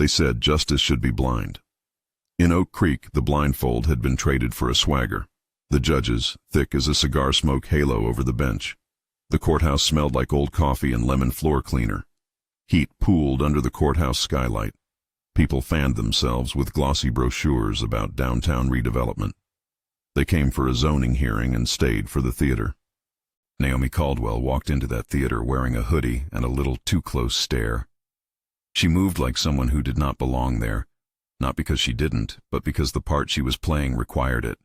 They said justice should be blind. In Oak Creek, the blindfold had been traded for a swagger. The judges, thick as a cigar smoke halo over the bench. The courthouse smelled like old coffee and lemon floor cleaner. Heat pooled under the courthouse skylight. People fanned themselves with glossy brochures about downtown redevelopment. They came for a zoning hearing and stayed for the theater. Naomi Caldwell walked into that theater wearing a hoodie and a little too close stare. She moved like someone who did not belong there, not because she didn't, but because the part she was playing required it.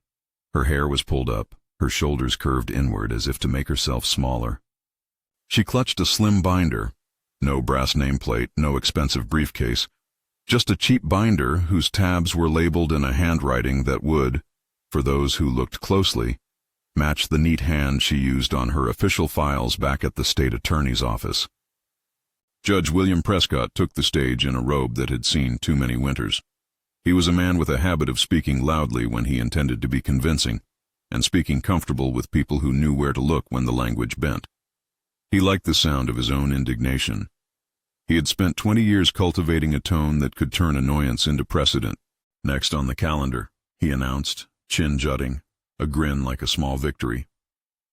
Her hair was pulled up, her shoulders curved inward as if to make herself smaller. She clutched a slim binder. No brass nameplate, no expensive briefcase. Just a cheap binder whose tabs were labeled in a handwriting that would, for those who looked closely, match the neat hand she used on her official files back at the state attorney's office. Judge William Prescott took the stage in a robe that had seen too many winters. He was a man with a habit of speaking loudly when he intended to be convincing, and speaking comfortable with people who knew where to look when the language bent. He liked the sound of his own indignation. He had spent 20 years cultivating a tone that could turn annoyance into precedent. Next on the calendar, he announced, chin jutting, a grin like a small victory.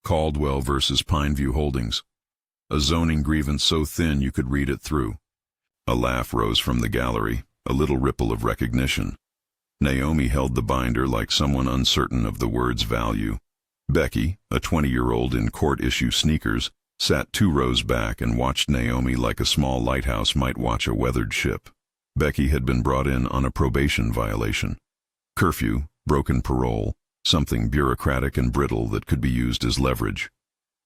Caldwell versus Pineview Holdings. A zoning grievance so thin you could read it through. A laugh rose from the gallery, a little ripple of recognition. Naomi held the binder like someone uncertain of the word's value. Becky, a 20-year-old in court-issue sneakers, sat 2 rows back and watched Naomi like a small lighthouse might watch a weathered ship. Becky had been brought in on a probation violation. Curfew, broken parole, something bureaucratic and brittle that could be used as leverage.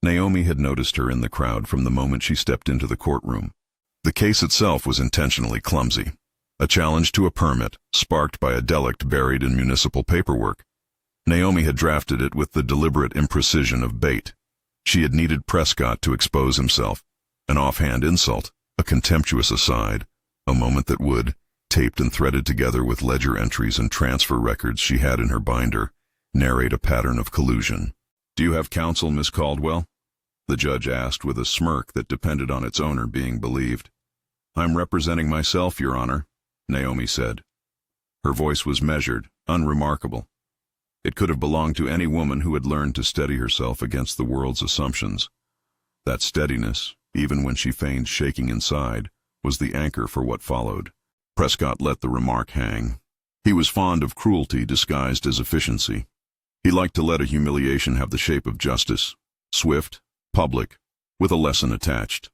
Naomi had noticed her in the crowd from the moment she stepped into the courtroom. The case itself was intentionally clumsy. A challenge to a permit, sparked by a delict buried in municipal paperwork. Naomi had drafted it with the deliberate imprecision of bait. She had needed Prescott to expose himself. An offhand insult, a contemptuous aside, a moment that would, taped and threaded together with ledger entries and transfer records she had in her binder, narrate a pattern of collusion. "Do you have counsel, Miss Caldwell?" the judge asked with a smirk that depended on its owner being believed. "I'm representing myself, Your Honor," Naomi said. Her voice was measured, unremarkable. It could have belonged to any woman who had learned to steady herself against the world's assumptions. That steadiness, even when she feigned shaking inside, was the anchor for what followed. Prescott let the remark hang. He was fond of cruelty disguised as efficiency. He liked to let a humiliation have the shape of justice, swift, public, with a lesson attached.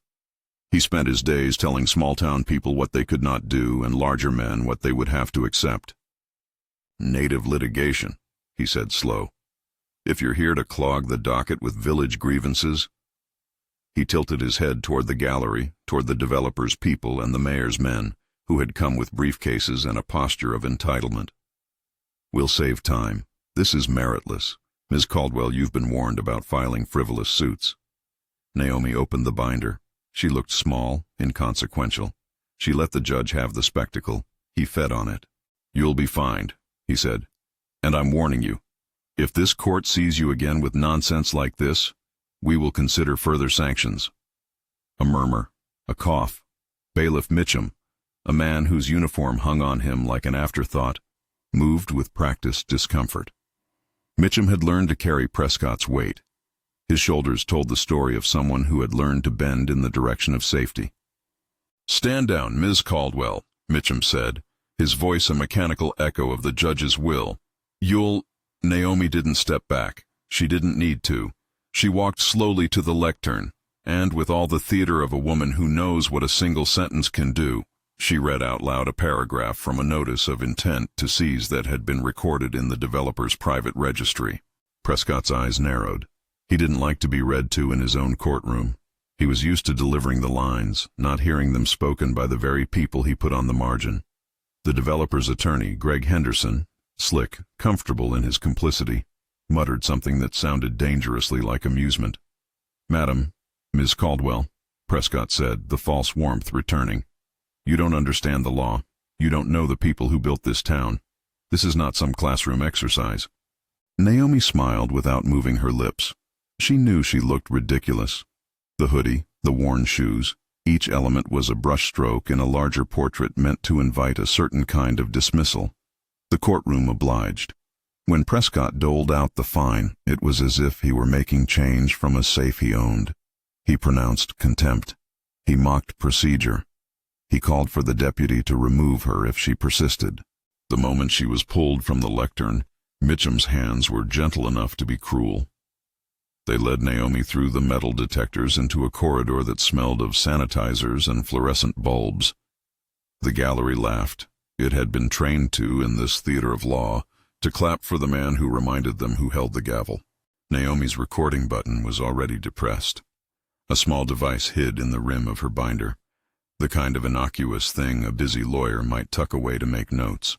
He spent his days telling small-town people what they could not do and larger men what they would have to accept. "Native litigation," he said slow. "If you're here to clog the docket with village grievances." He tilted his head toward the gallery, toward the developer's people and the mayor's men, who had come with briefcases and a posture of entitlement. "We'll save time. This is meritless. Ms. Caldwell, you've been warned about filing frivolous suits." Naomi opened the binder. She looked small, inconsequential. She let the judge have the spectacle. He fed on it. "You'll be fined," he said. "And I'm warning you. If this court sees you again with nonsense like this, we will consider further sanctions." A murmur, a cough. Bailiff Mitchum, a man whose uniform hung on him like an afterthought, moved with practiced discomfort. Mitchum had learned to carry Prescott's weight. His shoulders told the story of someone who had learned to bend in the direction of safety. "Stand down, Ms. Caldwell," Mitchum said, his voice a mechanical echo of the judge's will. "You'll—" Naomi didn't step back. She didn't need to. She walked slowly to the lectern, and with all the theater of a woman who knows what a single sentence can do, she read out loud a paragraph from a notice of intent to seize that had been recorded in the developer's private registry. Prescott's eyes narrowed. He didn't like to be read to in his own courtroom. He was used to delivering the lines, not hearing them spoken by the very people he put on the margin. The developer's attorney, Greg Henderson, slick, comfortable in his complicity, muttered something that sounded dangerously like amusement. "Madam, Ms. Caldwell," Prescott said, the false warmth returning. "You don't understand the law. You don't know the people who built this town. This is not some classroom exercise." Naomi smiled without moving her lips. She knew she looked ridiculous. The hoodie, the worn shoes, Each element was a brushstroke in a larger portrait meant to invite a certain kind of dismissal. The courtroom obliged. When Prescott doled out the fine, it was as if he were making change from a safe he owned. He pronounced contempt. He mocked procedure. He called for the deputy to remove her if she persisted. The moment she was pulled from the lectern, Mitchum's hands were gentle enough to be cruel. They led Naomi through the metal detectors into a corridor that smelled of sanitizers and fluorescent bulbs. The gallery laughed. It had been trained to, in this theater of law, to clap for the man who reminded them who held the gavel. Naomi's recording button was already depressed. A small device hid in the rim of her binder, the kind of innocuous thing a busy lawyer might tuck away to make notes.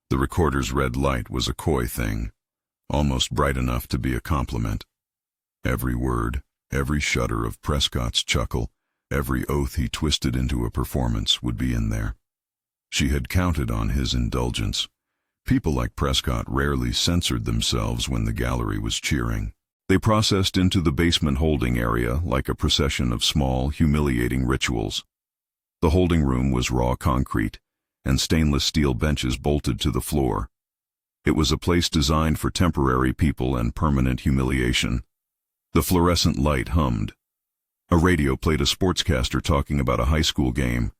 The recorder's red light was a coy thing, almost bright enough to be a compliment. Every word, every shudder of Prescott's chuckle, every oath he twisted into a performance would be in there. She had counted on his indulgence. People like Prescott rarely censored themselves when the gallery was cheering. They processed into the basement holding area like a procession of small, humiliating rituals. The holding room was raw concrete, and stainless steel benches bolted to the floor. It was a place designed for temporary people and permanent humiliation. The fluorescent light hummed. A radio played a sportscaster talking about a high school game.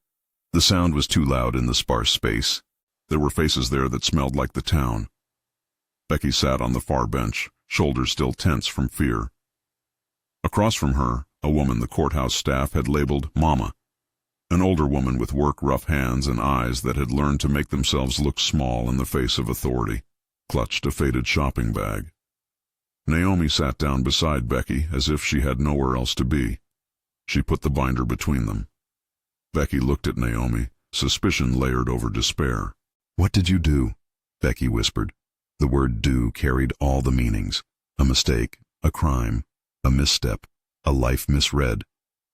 The sound was too loud in the sparse space. There were faces there that smelled like the town. Becky sat on the far bench, shoulders still tense from fear. Across from her, a woman the courthouse staff had labeled Mama. An older woman with work-rough hands and eyes that had learned to make themselves look small in the face of authority, clutched a faded shopping bag. Naomi sat down beside Becky as if she had nowhere else to be. She put the binder between them. Becky looked at Naomi, suspicion layered over despair. "What did you do?" Becky whispered. The word do carried all the meanings. A mistake, a crime, a misstep, a life misread.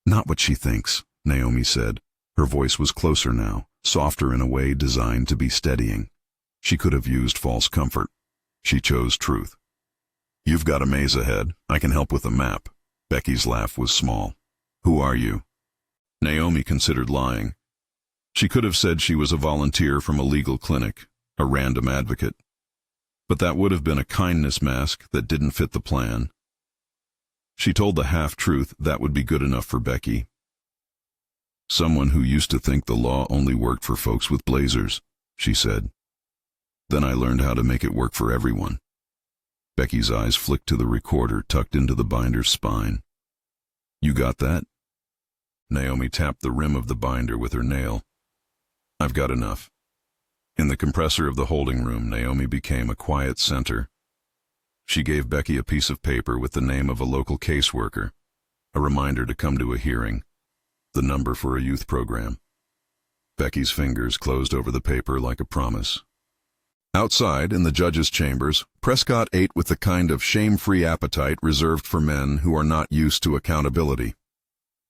"Not what she thinks," Naomi said. Her voice was closer now, softer in a way designed to be steadying. She could have used false comfort. She chose truth. "You've got a maze ahead. I can help with a map." Becky's laugh was small. "Who are you?" Naomi considered lying. She could have said she was a volunteer from a legal clinic, a random advocate. But that would have been a kindness mask that didn't fit the plan. She told the half-truth that would be good enough for Becky. "Someone who used to think the law only worked for folks with blazers," she said. "Then I learned how to make it work for everyone." Becky's eyes flicked to the recorder tucked into the binder's spine. "You got that?" Naomi tapped the rim of the binder with her nail. "I've got enough." In the compressor of the holding room, Naomi became a quiet center. She gave Becky a piece of paper with the name of a local caseworker, a reminder to come to a hearing, the number for a youth program. Becky's fingers closed over the paper like a promise. Outside, in the judge's chambers, Prescott ate with the kind of shame-free appetite reserved for men who are not used to accountability.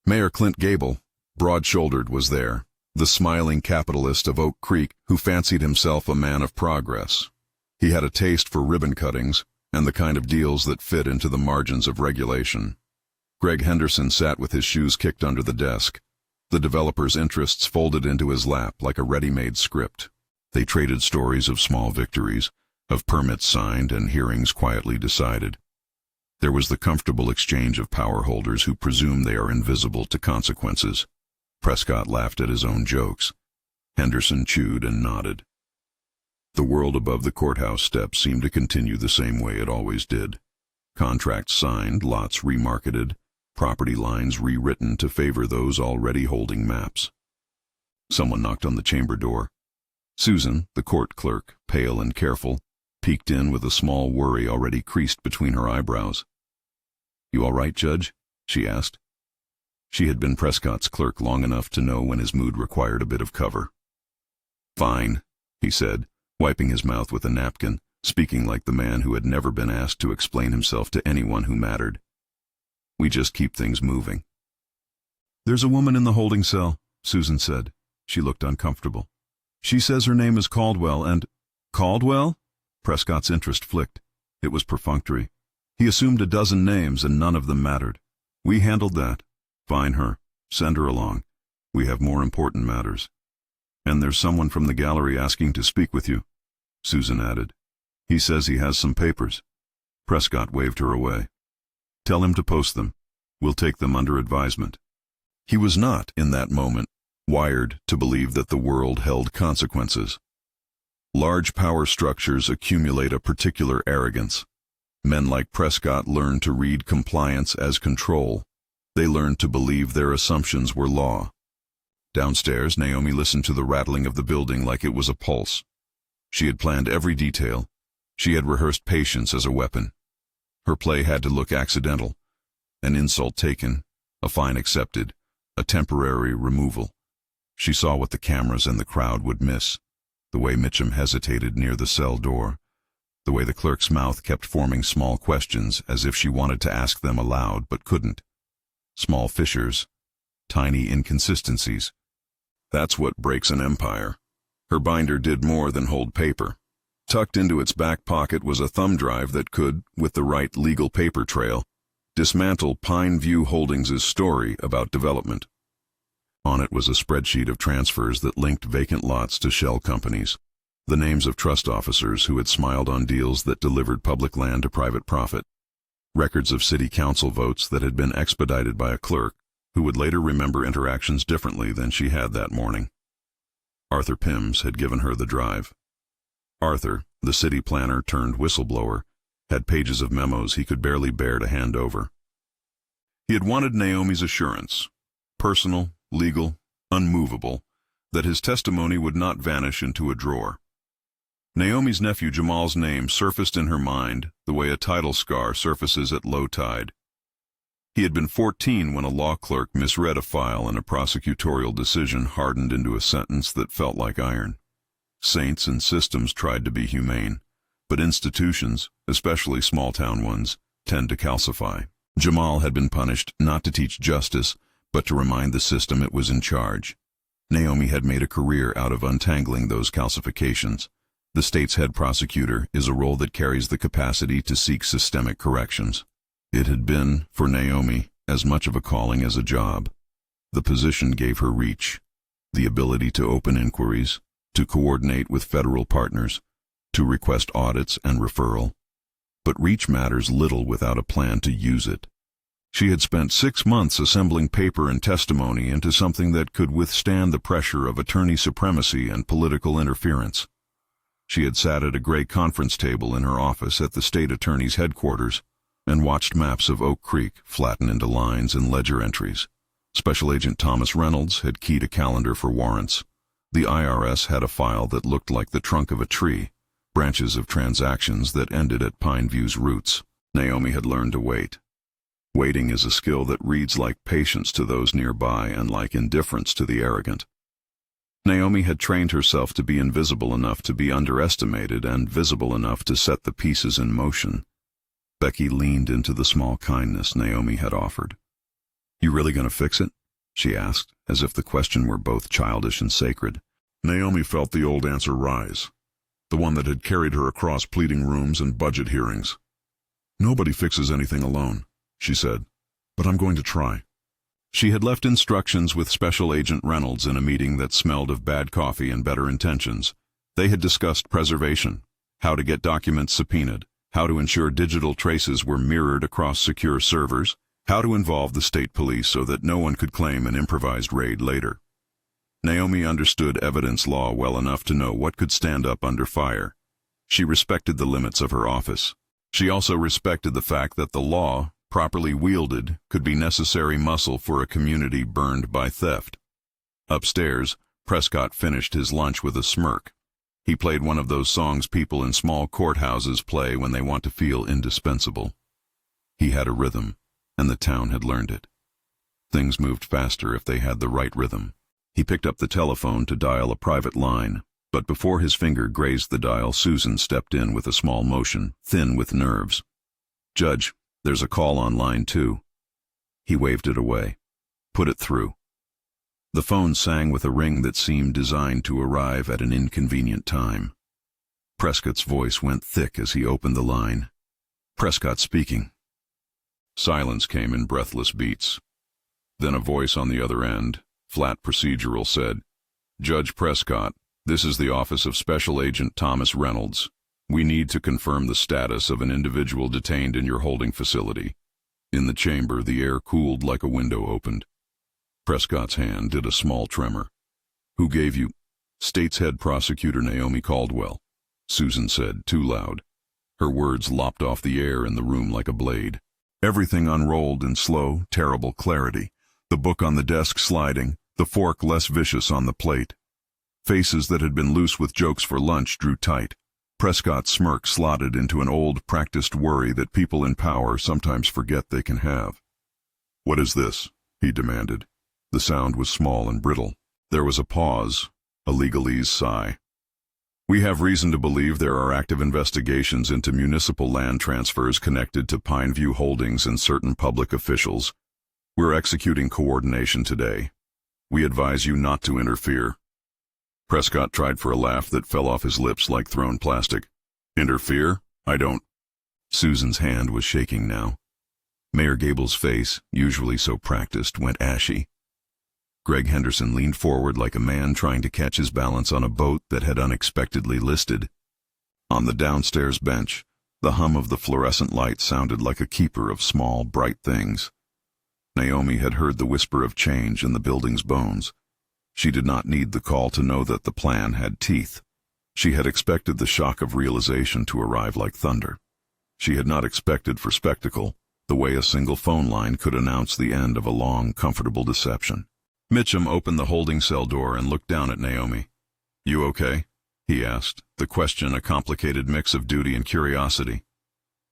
Mayor Clint Gable, broad-shouldered, was there, the smiling capitalist of Oak Creek who fancied himself a man of progress. He had a taste for ribbon cuttings and the kind of deals that fit into the margins of regulation. Greg Henderson sat with his shoes kicked under the desk, the developer's interests folded into his lap like a ready-made script. They traded stories of small victories, of permits signed and hearings quietly decided. There was the comfortable exchange of power holders who presume they are invisible to consequences. Prescott laughed at his own jokes. Henderson chewed and nodded. The world above the courthouse steps seemed to continue the same way it always did. Contracts signed, lots remarketed, property lines rewritten to favor those already holding maps. Someone knocked on the chamber door. Susan, the court clerk, pale and careful, peeked in with a small worry already creased between her eyebrows. "You all right, Judge?" she asked. She had been Prescott's clerk long enough to know when his mood required a bit of cover. "Fine," he said, wiping his mouth with a napkin, speaking like the man who had never been asked to explain himself to anyone who mattered. "We just keep things moving." "There's a woman in the holding cell," Susan said. She looked uncomfortable. "She says her name is Caldwell and—" "Caldwell?" Prescott's interest flicked. It was perfunctory. He assumed a dozen names and none of them mattered. "We handled that. Fine her. Send her along. We have more important matters. And there's someone from the gallery asking to speak with you, Susan added. He says he has some papers. Prescott waved her away. Tell him to post them. We'll take them under advisement. He was not, in that moment, wired to believe that the world held consequences. Large power structures accumulate a particular arrogance. Men like Prescott learned to read compliance as control. They learned to believe their assumptions were law. Downstairs, Naomi listened to the rattling of the building like it was a pulse. She had planned every detail. She had rehearsed patience as a weapon. Her play had to look accidental. An insult taken, a fine accepted, a temporary removal. She saw what the cameras and the crowd would miss. The way Mitchum hesitated near the cell door. The way the clerk's mouth kept forming small questions as if she wanted to ask them aloud but couldn't. Small fissures, tiny inconsistencies. That's what breaks an empire. Her binder did more than hold paper. Tucked into its back pocket was a thumb drive that could, with the right legal paper trail, dismantle Pine View Holdings' story about development. On it was a spreadsheet of transfers that linked vacant lots to shell companies, the names of trust officers who had smiled on deals that delivered public land to private profit, records of city council votes that had been expedited by a clerk who would later remember interactions differently than she had that morning. Arthur Pims had given her the drive. Arthur, the city planner turned whistleblower, had pages of memos he could barely bear to hand over. He had wanted Naomi's assurance, personal, legal, unmovable, that his testimony would not vanish into a drawer. Naomi's nephew Jamal's name surfaced in her mind the way a title scar surfaces at low tide. He had been 14 when a law clerk misread a file and a prosecutorial decision hardened into a sentence that felt like iron. Saints and systems tried to be humane, but institutions, especially small-town ones, tend to calcify. Jamal had been punished not to teach justice, but to remind the system it was in charge. Naomi had made a career out of untangling those calcifications. The state's head prosecutor is a role that carries the capacity to seek systemic corrections. It had been, for Naomi, as much of a calling as a job. The position gave her reach, the ability to open inquiries, to coordinate with federal partners, to request audits and referral. But reach matters little without a plan to use it. She had spent 6 months assembling paper and testimony into something that could withstand the pressure of attorney supremacy and political interference. She had sat at a gray conference table in her office at the state attorney's headquarters and watched maps of Oak Creek flatten into lines and ledger entries. Special Agent Thomas Reynolds had keyed a calendar for warrants. The IRS had a file that looked like the trunk of a tree, branches of transactions that ended at Pine View's roots. Naomi had learned to wait. Waiting is a skill that reads like patience to those nearby and like indifference to the arrogant. Naomi had trained herself to be invisible enough to be underestimated and visible enough to set the pieces in motion. Becky leaned into the small kindness Naomi had offered. "You really gonna fix it?" she asked, as if the question were both childish and sacred. Naomi felt the old answer rise, the one that had carried her across pleading rooms and budget hearings. "Nobody fixes anything alone," she said, "but I'm going to try." She had left instructions with Special Agent Reynolds in a meeting that smelled of bad coffee and better intentions. They had discussed preservation, how to get documents subpoenaed, how to ensure digital traces were mirrored across secure servers, how to involve the state police so that no one could claim an improvised raid later. Naomi understood evidence law well enough to know what could stand up under fire. She respected the limits of her office. She also respected the fact that the law, properly wielded, could be necessary muscle for a community burned by theft. Upstairs, Prescott finished his lunch with a smirk. He played one of those songs people in small courthouses play when they want to feel indispensable. He had a rhythm, and the town had learned it. Things moved faster if they had the right rhythm. He picked up the telephone to dial a private line, but before his finger grazed the dial, Susan stepped in with a small motion, thin with nerves. "Judge, there's a call on line 2. He waved it away. "Put it through." The phone sang with a ring that seemed designed to arrive at an inconvenient time. Prescott's voice went thick as he opened the line. "Prescott speaking." Silence came in breathless beats. Then a voice on the other end, flat procedural, said, "Judge Prescott, this is the office of Special Agent Thomas Reynolds. We need to confirm the status of an individual detained in your holding facility." In the chamber, the air cooled like a window opened. Prescott's hand did a small tremor. "Who gave you?" "State's head prosecutor Naomi Caldwell," Susan said, too loud. Her words lopped off the air in the room like a blade. Everything unrolled in slow, terrible clarity, the book on the desk sliding, the fork less vicious on the plate. Faces that had been loose with jokes for lunch drew tight. Prescott's smirk slotted into an old, practiced worry that people in power sometimes forget they can have. "What is this?" he demanded. The sound was small and brittle. There was a pause, a legalese sigh. "We have reason to believe there are active investigations into municipal land transfers connected to Pineview Holdings and certain public officials. We're executing coordination today. We advise you not to interfere." Prescott tried for a laugh that fell off his lips like thrown plastic. "Interfere? I don't—" Susan's hand was shaking now. Mayor Gable's face, usually so practiced, went ashy. Greg Henderson leaned forward like a man trying to catch his balance on a boat that had unexpectedly listed. On the downstairs bench, the hum of the fluorescent light sounded like a keeper of small, bright things. Naomi had heard the whisper of change in the building's bones. She did not need the call to know that the plan had teeth. She had expected the shock of realization to arrive like thunder. She had not expected for spectacle, the way a single phone line could announce the end of a long, comfortable deception. Mitchum opened the holding cell door and looked down at Naomi. "You okay?" he asked, the question a complicated mix of duty and curiosity.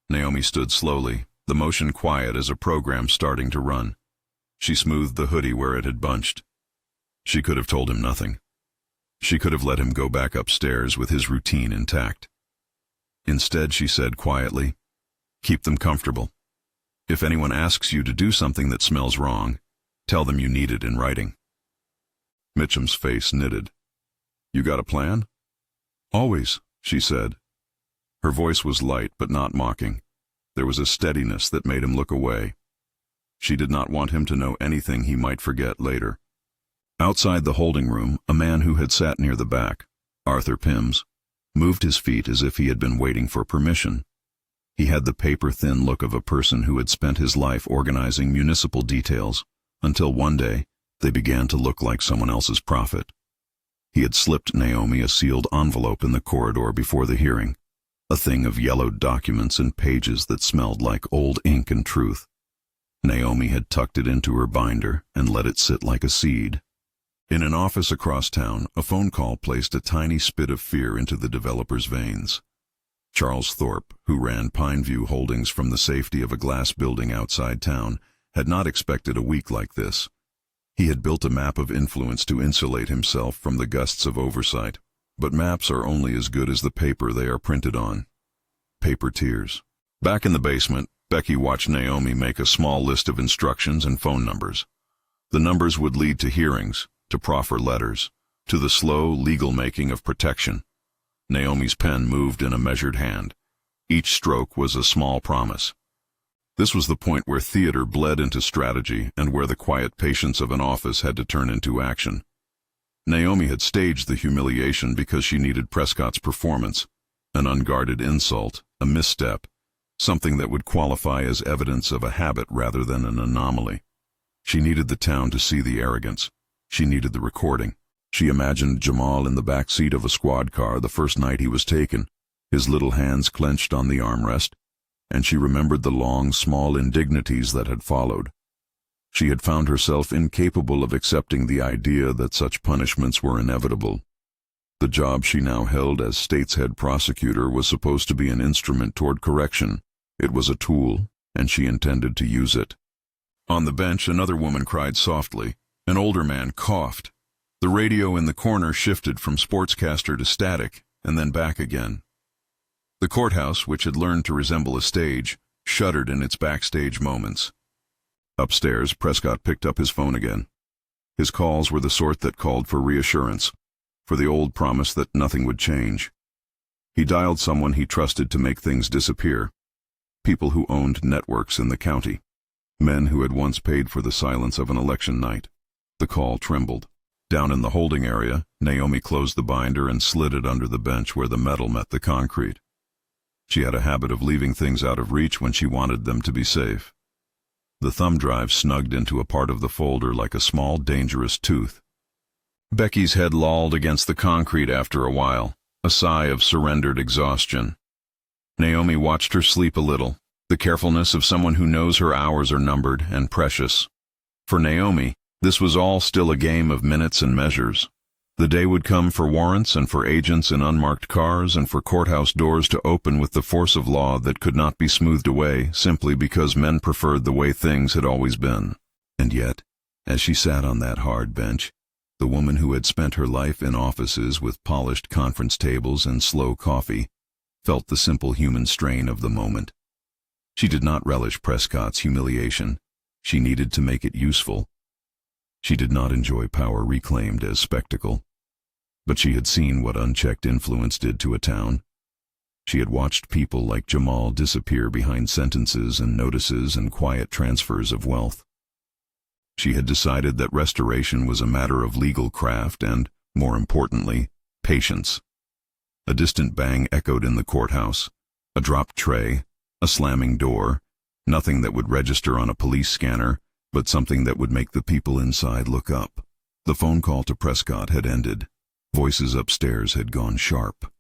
Naomi stood slowly, the motion quiet as a program starting to run. She smoothed the hoodie where it had bunched. She could have told him nothing. She could have let him go back upstairs with his routine intact. Instead, she said quietly, "Keep them comfortable. If anyone asks you to do something that smells wrong, tell them you need it in writing." Mitchum's face knitted. "You got a plan?" "Always," she said. Her voice was light but not mocking. There was a steadiness that made him look away. She did not want him to know anything he might forget later. Outside the holding room, a man who had sat near the back, Arthur Pims, moved his feet as if he had been waiting for permission. He had the paper-thin look of a person who had spent his life organizing municipal details, until one day they began to look like someone else's profit. He had slipped Naomi a sealed envelope in the corridor before the hearing, a thing of yellowed documents and pages that smelled like old ink and truth. Naomi had tucked it into her binder and let it sit like a seed. In an office across town, a phone call placed a tiny spit of fear into the developer's veins. Charles Thorpe, who ran Pineview Holdings from the safety of a glass building outside town, had not expected a week like this. He had built a map of influence to insulate himself from the gusts of oversight, but maps are only as good as the paper they are printed on. Paper tears. Back in the basement, Becky watched Naomi make a small list of instructions and phone numbers. The numbers would lead to hearings, to proffer letters, to the slow legal making of protection. Naomi's pen moved in a measured hand. Each stroke was a small promise. This was the point where theater bled into strategy and where the quiet patience of an office had to turn into action. Naomi had staged the humiliation because she needed Prescott's performance, an unguarded insult, a misstep, something that would qualify as evidence of a habit rather than an anomaly. She needed the town to see the arrogance. She needed the recording. She imagined Jamal in the back seat of a squad car the first night he was taken, his little hands clenched on the armrest, and she remembered the long, small indignities that had followed. She had found herself incapable of accepting the idea that such punishments were inevitable. The job she now held as state's head prosecutor was supposed to be an instrument toward correction. It was a tool, and she intended to use it. On the bench, another woman cried softly. An older man coughed. The radio in the corner shifted from sportscaster to static, and then back again. The courthouse, which had learned to resemble a stage, shuddered in its backstage moments. Upstairs, Prescott picked up his phone again. His calls were the sort that called for reassurance, for the old promise that nothing would change. He dialed someone he trusted to make things disappear, people who owned networks in the county, men who had once paid for the silence of an election night. The call trembled. Down in the holding area, Naomi closed the binder and slid it under the bench where the metal met the concrete. She had a habit of leaving things out of reach when she wanted them to be safe. The thumb drive snugged into a part of the folder like a small, dangerous tooth. Becky's head lolled against the concrete after a while, a sigh of surrendered exhaustion. Naomi watched her sleep a little, the carefulness of someone who knows her hours are numbered and precious. For Naomi, this was all still a game of minutes and measures. The day would come for warrants and for agents in unmarked cars and for courthouse doors to open with the force of law that could not be smoothed away simply because men preferred the way things had always been. And yet, as she sat on that hard bench, the woman who had spent her life in offices with polished conference tables and slow coffee felt the simple human strain of the moment. She did not relish Prescott's humiliation. She needed to make it useful. She did not enjoy power reclaimed as spectacle. But she had seen what unchecked influence did to a town. She had watched people like Jamal disappear behind sentences and notices and quiet transfers of wealth. She had decided that restoration was a matter of legal craft and, more importantly, patience. A distant bang echoed in the courthouse, a dropped tray, a slamming door, nothing that would register on a police scanner, but something that would make the people inside look up. The phone call to Prescott had ended. Voices upstairs had gone sharp.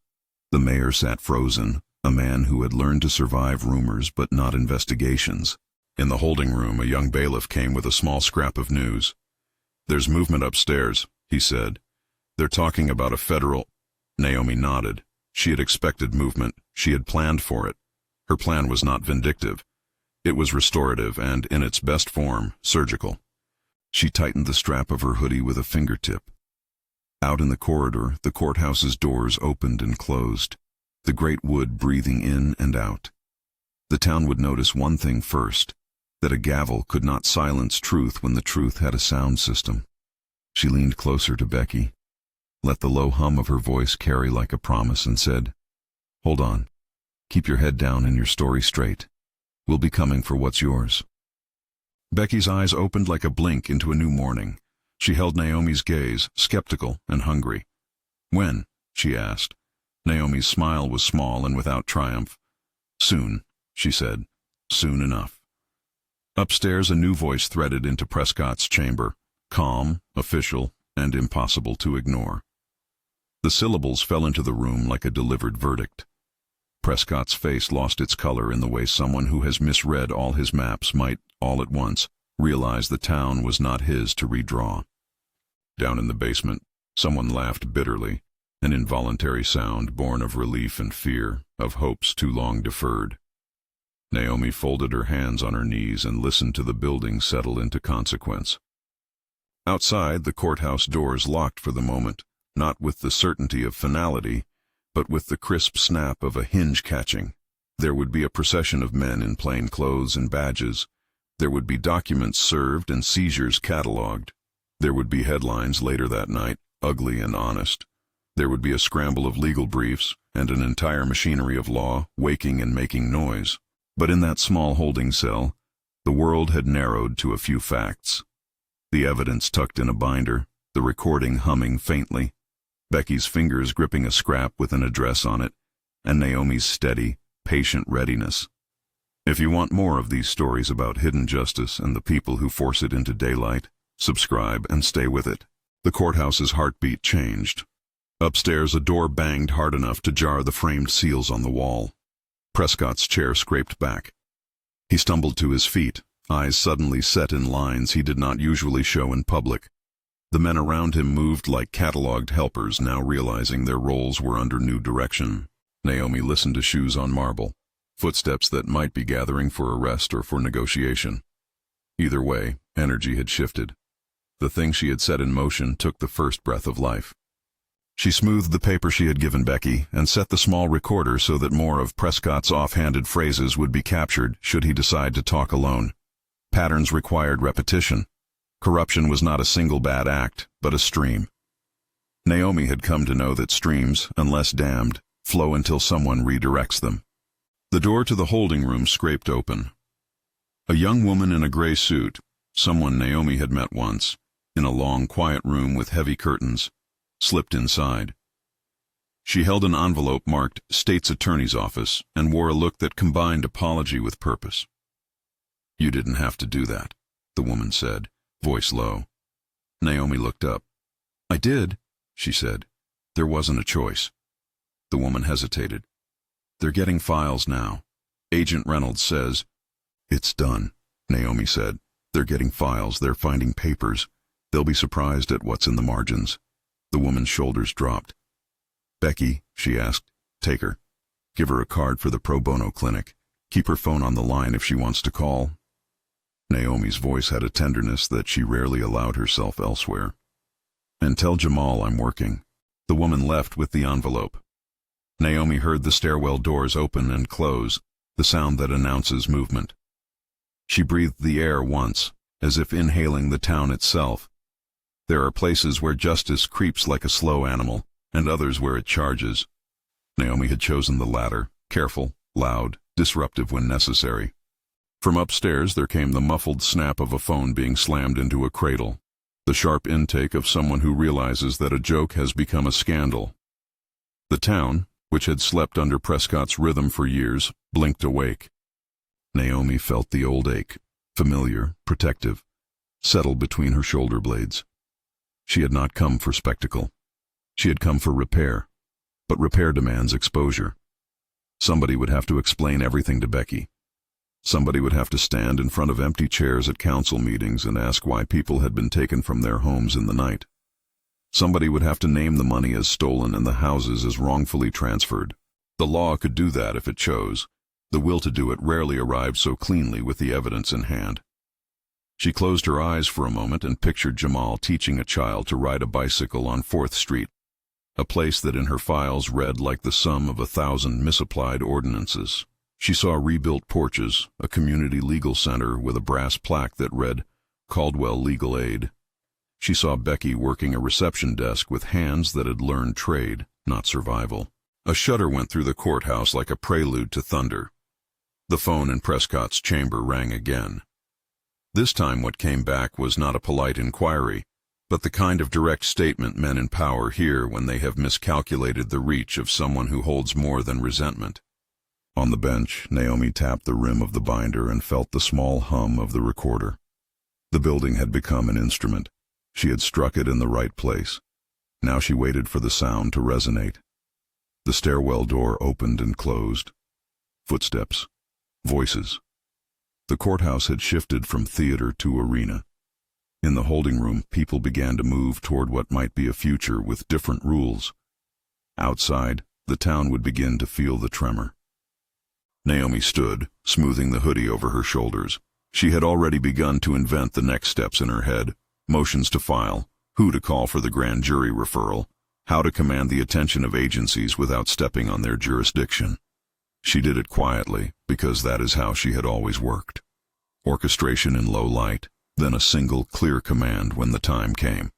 The mayor sat frozen, a man who had learned to survive rumors but not investigations. In the holding room, a young bailiff came with a small scrap of news. "There's movement upstairs," he said. "They're talking about a federal—" Naomi nodded. She had expected movement. She had planned for it. Her plan was not vindictive. It was restorative and, in its best form, surgical. She tightened the strap of her hoodie with a fingertip. Out in the corridor, the courthouse's doors opened and closed, the great wood breathing in and out. The town would notice one thing first, that a gavel could not silence truth when the truth had a sound system. She leaned closer to Becky, let the low hum of her voice carry like a promise, and said, "Hold on. Keep your head down and your story straight. We'll be coming for what's yours." Becky's eyes opened like a blink into a new morning. She held Naomi's gaze, skeptical and hungry. "When?" she asked. Naomi's smile was small and without triumph. "Soon," she said. "Soon enough." Upstairs, a new voice threaded into Prescott's chamber, calm, official, and impossible to ignore. The syllables fell into the room like a delivered verdict. Prescott's face lost its color in the way someone who has misread all his maps might, all at once, realize the town was not his to redraw. Down in the basement, someone laughed bitterly, an involuntary sound born of relief and fear, of hopes too long deferred. Naomi folded her hands on her knees and listened to the building settle into consequence. Outside, the courthouse doors locked for the moment, not with the certainty of finality, but with the crisp snap of a hinge catching. There would be a procession of men in plain clothes and badges. There would be documents served and seizures catalogued. There would be headlines later that night, ugly and honest. There would be a scramble of legal briefs and an entire machinery of law waking and making noise. But in that small holding cell, the world had narrowed to a few facts. The evidence tucked in a binder, the recording humming faintly, Becky's fingers gripping a scrap with an address on it, and Naomi's steady, patient readiness. If you want more of these stories about hidden justice and the people who force it into daylight, subscribe and stay with it. The courthouse's heartbeat changed. Upstairs, a door banged hard enough to jar the framed seals on the wall. Prescott's chair scraped back. He stumbled to his feet, eyes suddenly set in lines he did not usually show in public. The men around him moved like catalogued helpers, now realizing their roles were under new direction. Naomi listened to shoes on marble, footsteps that might be gathering for arrest or for negotiation. Either way, energy had shifted. The thing she had set in motion took the first breath of life. She smoothed the paper she had given Becky and set the small recorder so that more of Prescott's offhanded phrases would be captured should he decide to talk alone. Patterns required repetition. Corruption was not a single bad act, but a stream. Naomi had come to know that streams, unless dammed, flow until someone redirects them. The door to the holding room scraped open. A young woman in a gray suit, someone Naomi had met once, in a long, quiet room with heavy curtains, slipped inside. She held an envelope marked State's Attorney's Office and wore a look that combined apology with purpose. "You didn't have to do that," the woman said, voice low. Naomi looked up. "I did," she said. "There wasn't a choice." The woman hesitated. "They're getting files now. Agent Reynolds says—" "It's done," Naomi said. "They're getting files. They're finding papers. They'll be surprised at what's in the margins." The woman's shoulders dropped. "Becky," she asked, "take her. Give her a card for the pro bono clinic. Keep her phone on the line if she wants to call." Naomi's voice had a tenderness that she rarely allowed herself elsewhere. "And tell Jamal I'm working." The woman left with the envelope. Naomi heard the stairwell doors open and close, the sound that announces movement. She breathed the air once, as if inhaling the town itself. There are places where justice creeps like a slow animal, and others where it charges. Naomi had chosen the latter, careful, loud, disruptive when necessary. From upstairs there came the muffled snap of a phone being slammed into a cradle, the sharp intake of someone who realizes that a joke has become a scandal. The town, which had slept under Prescott's rhythm for years, blinked awake. Naomi felt the old ache, familiar, protective, settle between her shoulder blades. She had not come for spectacle. She had come for repair, but repair demands exposure. Somebody would have to explain everything to Becky. Somebody would have to stand in front of empty chairs at council meetings and ask why people had been taken from their homes in the night. Somebody would have to name the money as stolen and the houses as wrongfully transferred. The law could do that if it chose. The will to do it rarely arrived so cleanly with the evidence in hand. She closed her eyes for a moment and pictured Jamal teaching a child to ride a bicycle on 4th Street, a place that in her files read like the sum of 1,000 misapplied ordinances. She saw rebuilt porches, a community legal center with a brass plaque that read, "Caldwell Legal Aid." She saw Becky working a reception desk with hands that had learned trade, not survival. A shudder went through the courthouse like a prelude to thunder. The phone in Prescott's chamber rang again. This time what came back was not a polite inquiry, but the kind of direct statement men in power hear when they have miscalculated the reach of someone who holds more than resentment. On the bench, Naomi tapped the rim of the binder and felt the small hum of the recorder. The building had become an instrument. She had struck it in the right place. Now she waited for the sound to resonate. The stairwell door opened and closed. Footsteps. Voices. The courthouse had shifted from theater to arena. In the holding room, people began to move toward what might be a future with different rules. Outside, the town would begin to feel the tremor. Naomi stood, smoothing the hoodie over her shoulders. She had already begun to invent the next steps in her head, motions to file, who to call for the grand jury referral, how to command the attention of agencies without stepping on their jurisdiction. She did it quietly, because that is how she had always worked. Orchestration in low light, then a single clear command when the time came.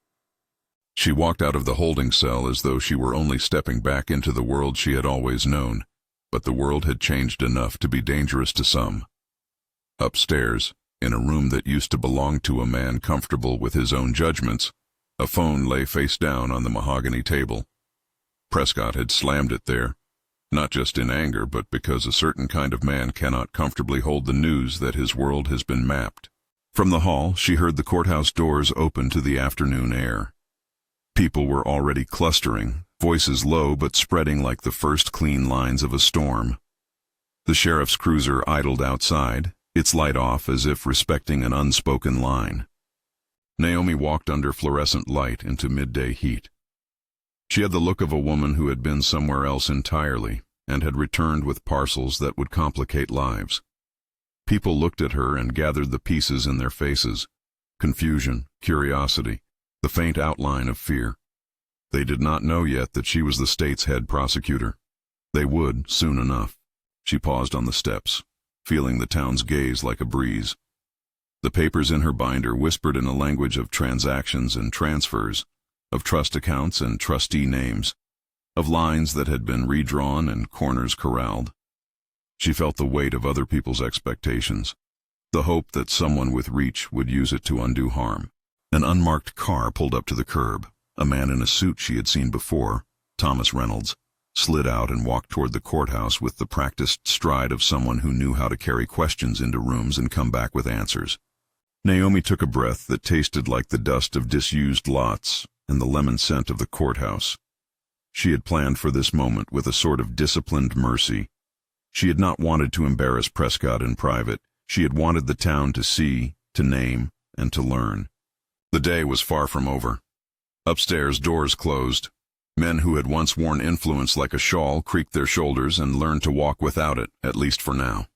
She walked out of the holding cell as though she were only stepping back into the world she had always known, but the world had changed enough to be dangerous to some. Upstairs, in a room that used to belong to a man comfortable with his own judgments, a phone lay face down on the mahogany table. Prescott had slammed it there, not just in anger, but because a certain kind of man cannot comfortably hold the news that his world has been mapped. From the hall, she heard the courthouse doors open to the afternoon air. People were already clustering, voices low but spreading like the first clean lines of a storm. The sheriff's cruiser idled outside, its light off as if respecting an unspoken line. Naomi walked under fluorescent light into midday heat. She had the look of a woman who had been somewhere else entirely and had returned with parcels that would complicate lives. People looked at her and gathered the pieces in their faces: confusion, curiosity, the faint outline of fear. They did not know yet that she was the state's head prosecutor. They would, soon enough. She paused on the steps, feeling the town's gaze like a breeze. The papers in her binder whispered in a language of transactions and transfers, of trust accounts and trustee names, of lines that had been redrawn and corners corralled. She felt the weight of other people's expectations, the hope that someone with reach would use it to undo harm. An unmarked car pulled up to the curb. A man in a suit she had seen before, Thomas Reynolds, slid out and walked toward the courthouse with the practiced stride of someone who knew how to carry questions into rooms and come back with answers. Naomi took a breath that tasted like the dust of disused lots and the lemon scent of the courthouse. She had planned for this moment with a sort of disciplined mercy. She had not wanted to embarrass Prescott in private. She had wanted the town to see, to name, and to learn. The day was far from over. Upstairs, doors closed. Men who had once worn influence like a shawl creaked their shoulders and learned to walk without it, at least for now.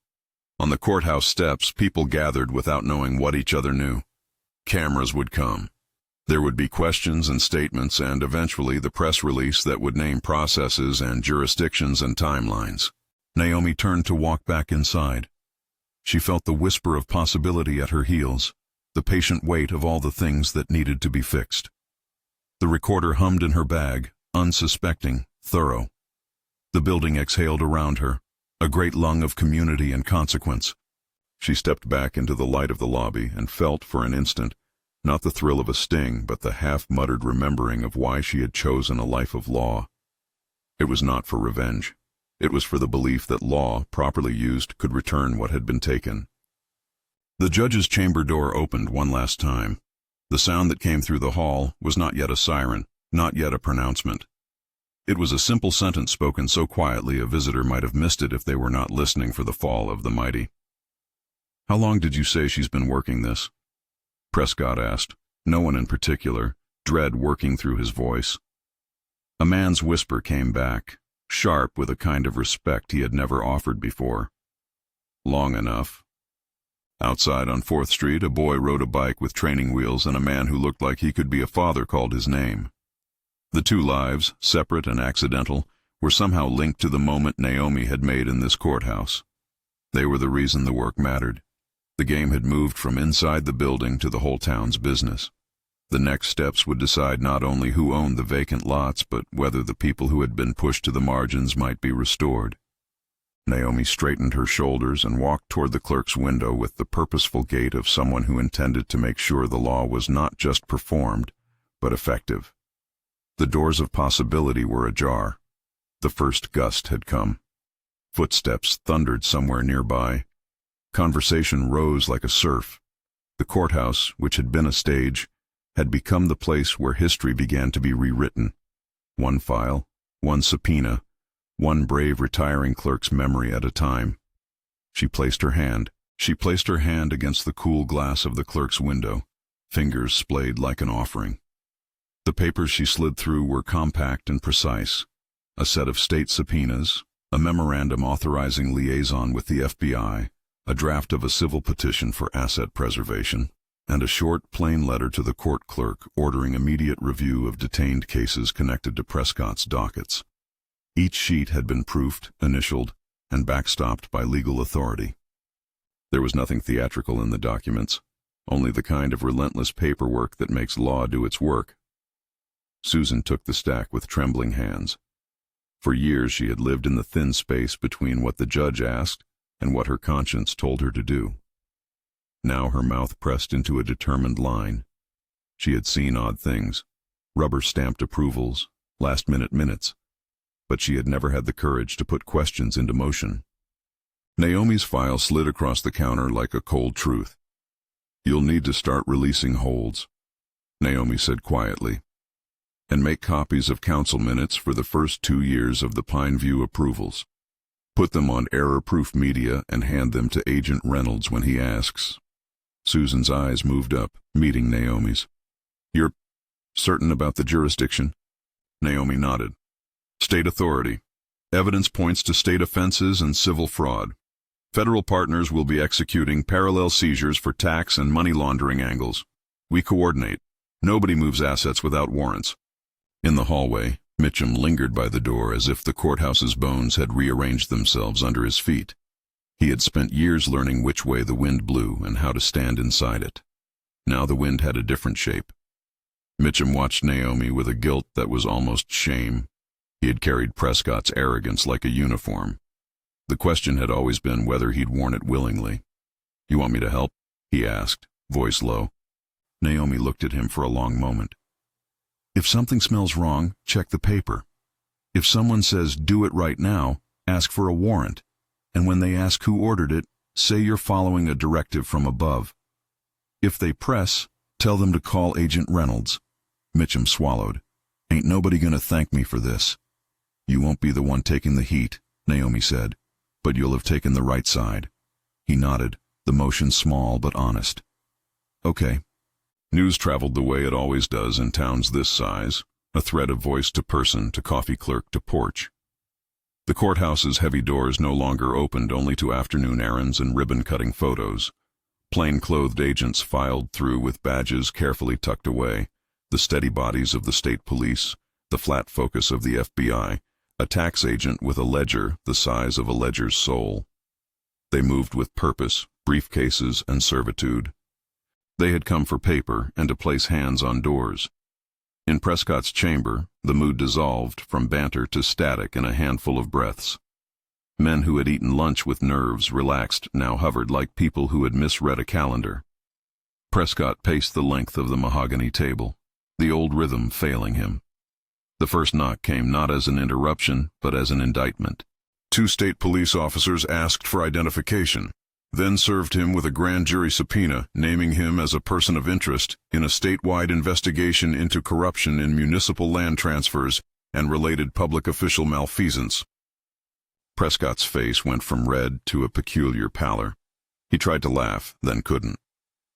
On the courthouse steps, people gathered without knowing what each other knew. Cameras would come. There would be questions and statements and eventually the press release that would name processes and jurisdictions and timelines. Naomi turned to walk back inside. She felt the whisper of possibility at her heels, the patient weight of all the things that needed to be fixed. The recorder hummed in her bag, unsuspecting, thorough. The building exhaled around her, a great lung of community and consequence. She stepped back into the light of the lobby and felt for an instant, not the thrill of a sting, but the half-muttered remembering of why she had chosen a life of law. It was not for revenge. It was for the belief that law, properly used, could return what had been taken. The judge's chamber door opened one last time. The sound that came through the hall was not yet a siren, not yet a pronouncement. It was a simple sentence spoken so quietly a visitor might have missed it if they were not listening for the fall of the mighty. "How long did you say she's been working this?" Prescott asked, no one in particular, dread working through his voice. A man's whisper came back, sharp with a kind of respect he had never offered before. "Long enough." Outside on 4th Street, a boy rode a bike with training wheels and a man who looked like he could be a father called his name. The two lives, separate and accidental, were somehow linked to the moment Naomi had made in this courthouse. They were the reason the work mattered. The game had moved from inside the building to the whole town's business. The next steps would decide not only who owned the vacant lots, but whether the people who had been pushed to the margins might be restored. Naomi straightened her shoulders and walked toward the clerk's window with the purposeful gait of someone who intended to make sure the law was not just performed, but effective. The doors of possibility were ajar. The first gust had come. Footsteps thundered somewhere nearby. Conversation rose like a surf. The courthouse, which had been a stage, had become the place where history began to be rewritten. One file, one subpoena, one brave retiring clerk's memory at a time. She placed her hand against the cool glass of the clerk's window, fingers splayed like an offering. The papers she slid through were compact and precise. A set of state subpoenas, a memorandum authorizing liaison with the FBI, a draft of a civil petition for asset preservation, and a short, plain letter to the court clerk ordering immediate review of detained cases connected to Prescott's dockets. Each sheet had been proofed, initialed, and backstopped by legal authority. There was nothing theatrical in the documents, only the kind of relentless paperwork that makes law do its work. Susan took the stack with trembling hands. For years she had lived in the thin space between what the judge asked and what her conscience told her to do. Now her mouth pressed into a determined line. She had seen odd things, rubber-stamped approvals, last-minute minutes, but she had never had the courage to put questions into motion. Naomi's file slid across the counter like a cold truth. "You'll need to start releasing holds," Naomi said quietly, "and make copies of council minutes for the first 2 years of the Pineview approvals. Put them on error-proof media and hand them to Agent Reynolds when he asks." Susan's eyes moved up, meeting Naomi's. "You're certain about the jurisdiction?" Naomi nodded. "State authority. Evidence points to state offenses and civil fraud. Federal partners will be executing parallel seizures for tax and money laundering angles. We coordinate. Nobody moves assets without warrants." In the hallway, Mitchum lingered by the door as if the courthouse's bones had rearranged themselves under his feet. He had spent years learning which way the wind blew and how to stand inside it. Now the wind had a different shape. Mitchum watched Naomi with a guilt that was almost shame. He had carried Prescott's arrogance like a uniform. The question had always been whether he'd worn it willingly. "You want me to help?" he asked, voice low. Naomi looked at him for a long moment. If something smells wrong, check the paper. If someone says, do it right now, ask for a warrant. And when they ask who ordered it, say you're following a directive from above. If they press, tell them to call Agent Reynolds. Mitchum swallowed. Ain't nobody gonna thank me for this. You won't be the one taking the heat, Naomi said, but you'll have taken the right side. He nodded, the motion small but honest. Okay. News traveled the way it always does in towns this size, a thread of voice to person to coffee clerk to porch. The courthouse's heavy doors no longer opened only to afternoon errands and ribbon-cutting photos. Plain-clothed agents filed through with badges carefully tucked away, the steady bodies of the state police, the flat focus of the FBI, a tax agent with a ledger the size of a ledger's soul. They moved with purpose, briefcases and servitude. They had come for paper and to place hands on doors. In Prescott's chamber, the mood dissolved from banter to static in a handful of breaths. Men who had eaten lunch with nerves relaxed now hovered like people who had misread a calendar. Prescott paced the length of the mahogany table, the old rhythm failing him. The first knock came not as an interruption, but as an indictment. 2 state police officers asked for identification, then served him with a grand jury subpoena naming him as a person of interest in a statewide investigation into corruption in municipal land transfers and related public official malfeasance. Prescott's face went from red to a peculiar pallor. He tried to laugh, then couldn't.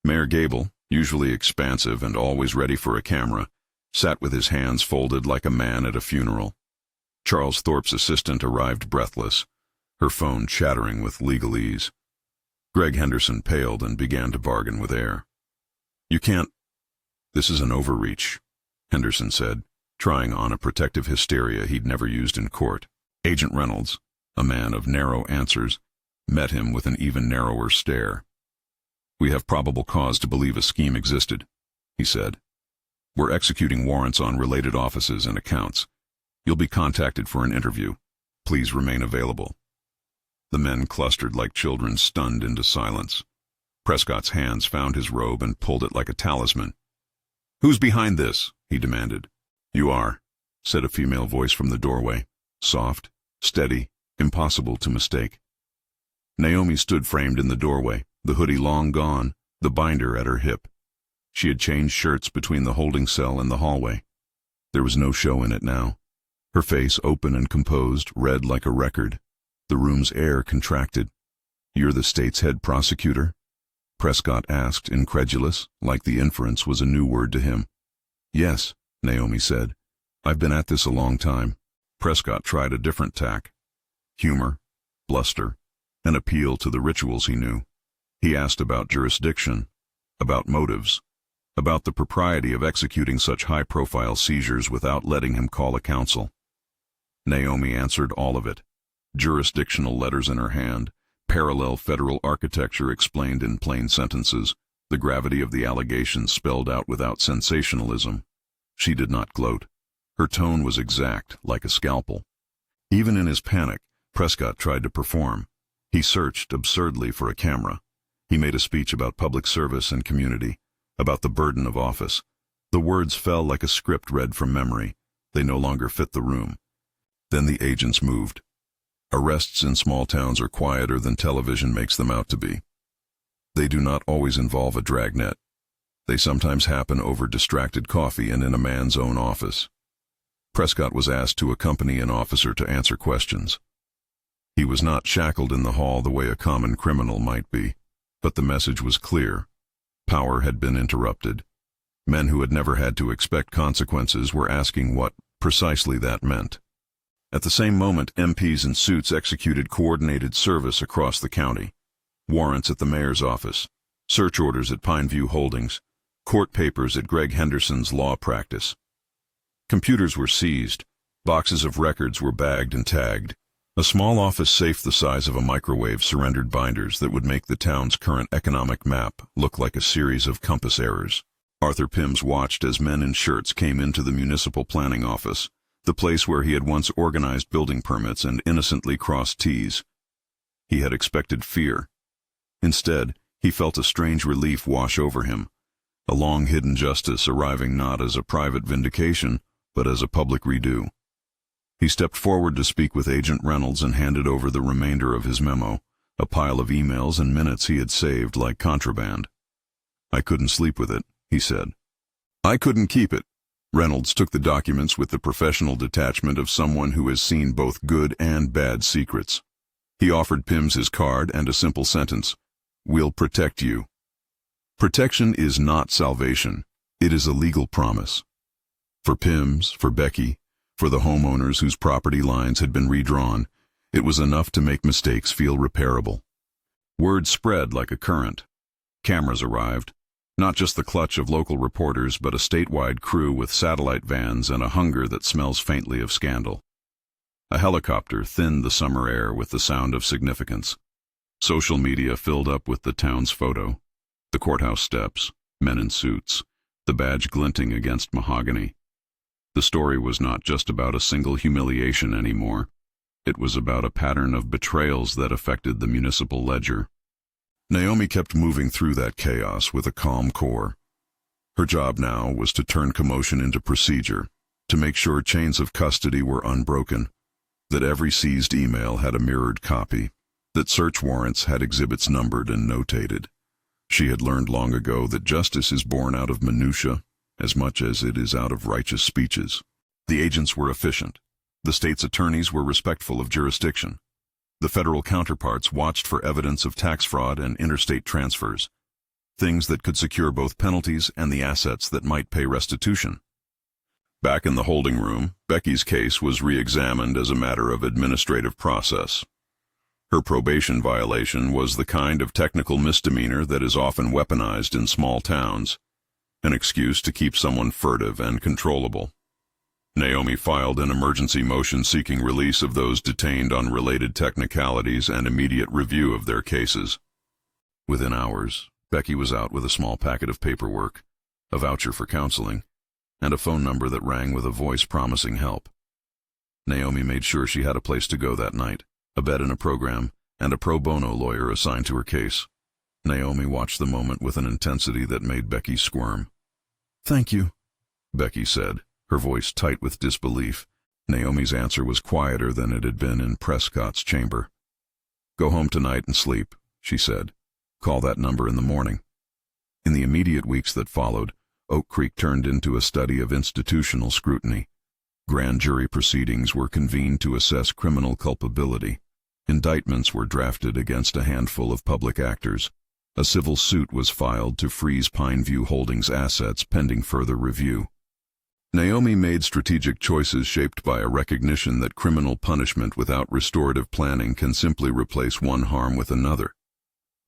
Mayor Gable, usually expansive and always ready for a camera, sat with his hands folded like a man at a funeral. Charles Thorpe's assistant arrived breathless, her phone chattering with legalese. Greg Henderson paled and began to bargain with air. You can't. This is an overreach, Henderson said, trying on a protective hysteria he'd never used in court. Agent Reynolds, a man of narrow answers, met him with an even narrower stare. We have probable cause to believe a scheme existed, he said. We're executing warrants on related offices and accounts. You'll be contacted for an interview. Please remain available. The men clustered like children stunned into silence. Prescott's hands found his robe and pulled it like a talisman. Who's behind this? He demanded. You are, said a female voice from the doorway, soft, steady, impossible to mistake. Naomi stood framed in the doorway, the hoodie long gone, the binder at her hip. She had changed shirts between the holding cell and the hallway. There was no show in it now. Her face, open and composed, read like a record. The room's air contracted. You're the state's head prosecutor? Prescott asked, incredulous, like the inference was a new word to him. Yes, Naomi said. I've been at this a long time. Prescott tried a different tack. Humor, bluster, an appeal to the rituals he knew. He asked about jurisdiction, about motives, about the propriety of executing such high-profile seizures without letting him call a counsel. Naomi answered all of it. Jurisdictional letters in her hand, parallel federal architecture explained in plain sentences, the gravity of the allegations spelled out without sensationalism. She did not gloat. Her tone was exact, like a scalpel. Even in his panic, Prescott tried to perform. He searched absurdly for a camera. He made a speech about public service and community, about the burden of office. The words fell like a script read from memory. They no longer fit the room. Then the agents moved. Arrests in small towns are quieter than television makes them out to be. They do not always involve a dragnet. They sometimes happen over distracted coffee and in a man's own office. Prescott was asked to accompany an officer to answer questions. He was not shackled in the hall the way a common criminal might be, but the message was clear. Power had been interrupted. Men who had never had to expect consequences were asking what precisely that meant. At the same moment, MPs in suits executed coordinated service across the county. Warrants at the mayor's office, search orders at Pineview Holdings, court papers at Greg Henderson's law practice. Computers were seized, boxes of records were bagged and tagged. A small office safe the size of a microwave surrendered binders that would make the town's current economic map look like a series of compass errors. Arthur Pims watched as men in shirts came into the municipal planning office, the place where he had once organized building permits and innocently crossed T's. He had expected fear. Instead, he felt a strange relief wash over him. a long-hidden justice arriving not as a private vindication, but as a public redo. He stepped forward to speak with Agent Reynolds and handed over the remainder of his memo, a pile of emails and minutes he had saved like contraband. "I couldn't sleep with it," he said. "I couldn't keep it." Reynolds took the documents with the professional detachment of someone who has seen both good and bad secrets. He offered Pims his card and a simple sentence: "We'll protect you." Protection is not salvation. It is a legal promise. For Pims, for Becky, for the homeowners whose property lines had been redrawn, it was enough to make mistakes feel repairable. Word spread like a current. Cameras arrived, not just the clutch of local reporters, but a statewide crew with satellite vans and a hunger that smells faintly of scandal. A helicopter thinned the summer air with the sound of significance. Social media filled up with the town's photo, the courthouse steps, men in suits, the badge glinting against mahogany. The story was not just about a single humiliation anymore. It was about a pattern of betrayals that affected the municipal ledger. Naomi kept moving through that chaos with a calm core. Her job now was to turn commotion into procedure, to make sure chains of custody were unbroken, that every seized email had a mirrored copy, that search warrants had exhibits numbered and notated. She had learned long ago that justice is born out of minutia as much as it is out of righteous speeches. The agents were efficient. The state's attorneys were respectful of jurisdiction. The federal counterparts watched for evidence of tax fraud and interstate transfers, things that could secure both penalties and the assets that might pay restitution. Back in the holding room, Becky's case was re-examined as a matter of administrative process. Her probation violation was the kind of technical misdemeanor that is often weaponized in small towns, an excuse to keep someone furtive and controllable. Naomi filed an emergency motion seeking release of those detained on related technicalities and immediate review of their cases. Within hours, Becky was out with a small packet of paperwork, a voucher for counseling, and a phone number that rang with a voice promising help. Naomi made sure she had a place to go that night, a bed in a program, and a pro bono lawyer assigned to her case. Naomi watched the moment with an intensity that made Becky squirm. "Thank you," Becky said, her voice tight with disbelief. Naomi's answer was quieter than it had been in Prescott's chamber. "Go home tonight and sleep," she said. "Call that number in the morning." In the immediate weeks that followed, Oak Creek turned into a study of institutional scrutiny. Grand jury proceedings were convened to assess criminal culpability. Indictments were drafted against a handful of public actors. A civil suit was filed to freeze Pineview Holdings' assets pending further review. Naomi made strategic choices shaped by a recognition that criminal punishment without restorative planning can simply replace one harm with another.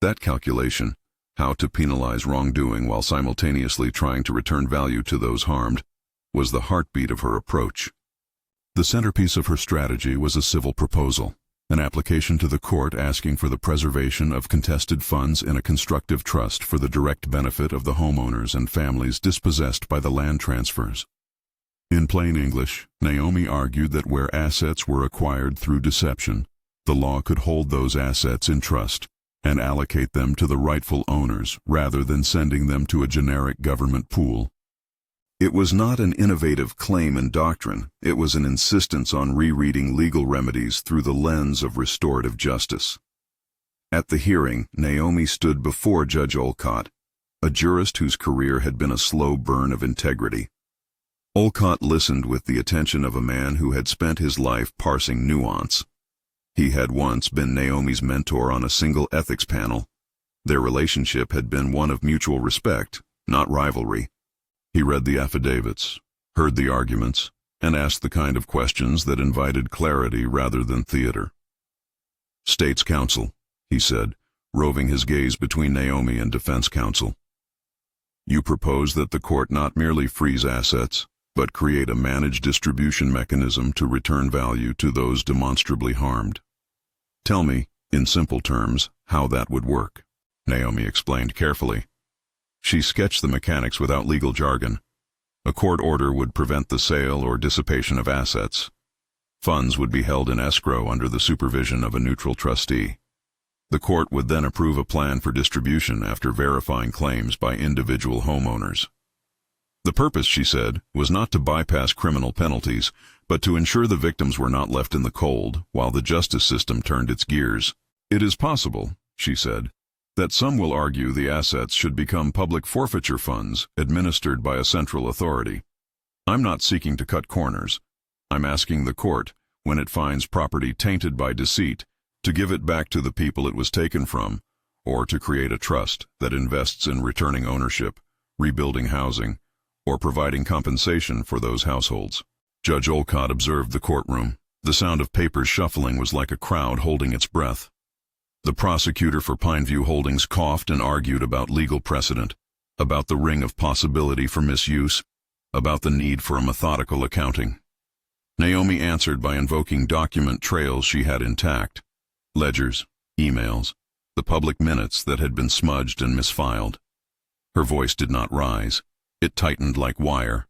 That calculation, how to penalize wrongdoing while simultaneously trying to return value to those harmed, was the heartbeat of her approach. The centerpiece of her strategy was a civil proposal, an application to the court asking for the preservation of contested funds in a constructive trust for the direct benefit of the homeowners and families dispossessed by the land transfers. In plain English, Naomi argued that where assets were acquired through deception, the law could hold those assets in trust and allocate them to the rightful owners rather than sending them to a generic government pool. It was not an innovative claim and doctrine, it was an insistence on rereading legal remedies through the lens of restorative justice. At the hearing, Naomi stood before Judge Olcott, a jurist whose career had been a slow burn of integrity. Olcott listened with the attention of a man who had spent his life parsing nuance. He had once been Naomi's mentor on a single ethics panel. Their relationship had been one of mutual respect, not rivalry. He read the affidavits, heard the arguments, and asked the kind of questions that invited clarity rather than theater. "State's counsel," he said, roving his gaze between Naomi and defense counsel. "You propose that the court not merely freeze assets, but create a managed distribution mechanism to return value to those demonstrably harmed. Tell me, in simple terms, how that would work." Naomi explained carefully. She sketched the mechanics without legal jargon. A court order would prevent the sale or dissipation of assets. Funds would be held in escrow under the supervision of a neutral trustee. The court would then approve a plan for distribution after verifying claims by individual homeowners. The purpose, she said, was not to bypass criminal penalties, but to ensure the victims were not left in the cold while the justice system turned its gears. It is possible, she said, that some will argue the assets should become public forfeiture funds administered by a central authority. I'm not seeking to cut corners. I'm asking the court, when it finds property tainted by deceit, to give it back to the people it was taken from, or to create a trust that invests in returning ownership, rebuilding housing, or providing compensation for those households. Judge Olcott observed the courtroom. The sound of papers shuffling was like a crowd holding its breath. The prosecutor for Pineview Holdings coughed and argued about legal precedent, about the ring of possibility for misuse, about the need for a methodical accounting. Naomi answered by invoking document trails she had intact, ledgers, emails, the public minutes that had been smudged and misfiled. Her voice did not rise. It tightened like wire.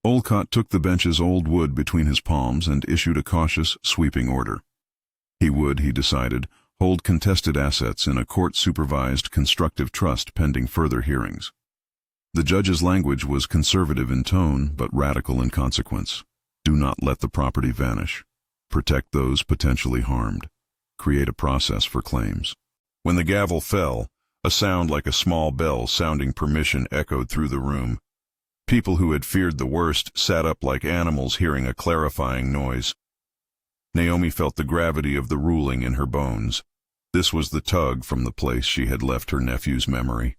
Olcott took the bench's old wood between his palms and issued a cautious, sweeping order. He would, he decided, hold contested assets in a court-supervised constructive trust pending further hearings. The judge's language was conservative in tone but radical in consequence. Do not let the property vanish. Protect those potentially harmed. Create a process for claims. When the gavel fell, a sound like a small bell sounding permission echoed through the room. People who had feared the worst sat up like animals hearing a clarifying noise. Naomi felt the gravity of the ruling in her bones. This was the tug from the place she had left her nephew's memory.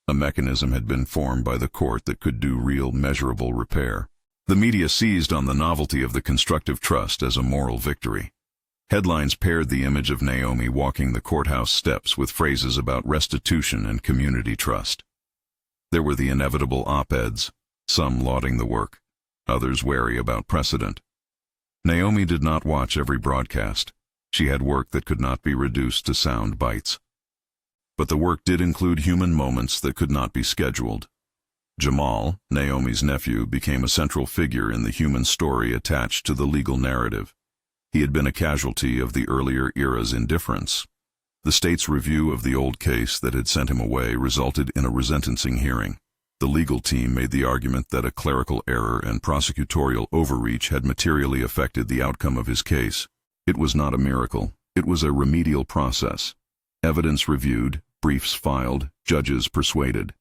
A mechanism had been formed by the court that could do real, measurable repair. The media seized on the novelty of the constructive trust as a moral victory. Headlines paired the image of Naomi walking the courthouse steps with phrases about restitution and community trust. There were the inevitable op-eds, some lauding the work, others wary about precedent. Naomi did not watch every broadcast. She had work that could not be reduced to sound bites. But the work did include human moments that could not be scheduled. Jamal, Naomi's nephew, became a central figure in the human story attached to the legal narrative. He had been a casualty of the earlier era's indifference. The state's review of the old case that had sent him away resulted in a resentencing hearing. The legal team made the argument that a clerical error and prosecutorial overreach had materially affected the outcome of his case. It was not a miracle. It was a remedial process. Evidence reviewed, briefs filed, judges persuaded.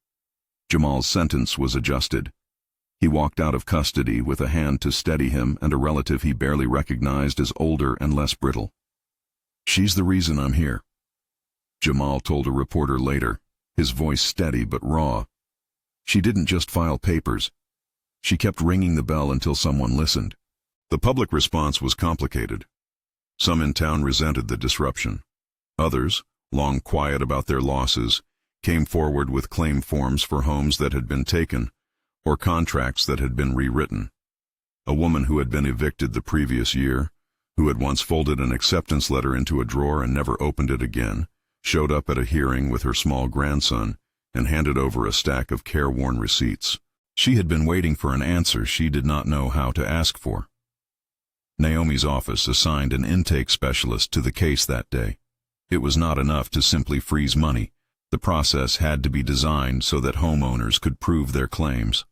Jamal's sentence was adjusted. He walked out of custody with a hand to steady him and a relative he barely recognized as older and less brittle. "She's the reason I'm here," Jamal told a reporter later, his voice steady but raw. "She didn't just file papers. She kept ringing the bell until someone listened." The public response was complicated. Some in town resented the disruption. Others, long quiet about their losses, came forward with claim forms for homes that had been taken or contracts that had been rewritten. A woman who had been evicted the previous year, who had once folded an acceptance letter into a drawer and never opened it again, showed up at a hearing with her small grandson and handed over a stack of careworn receipts. She had been waiting for an answer she did not know how to ask for. Naomi's office assigned an intake specialist to the case that day. It was not enough to simply freeze money. The process had to be designed so that homeowners could prove their claims.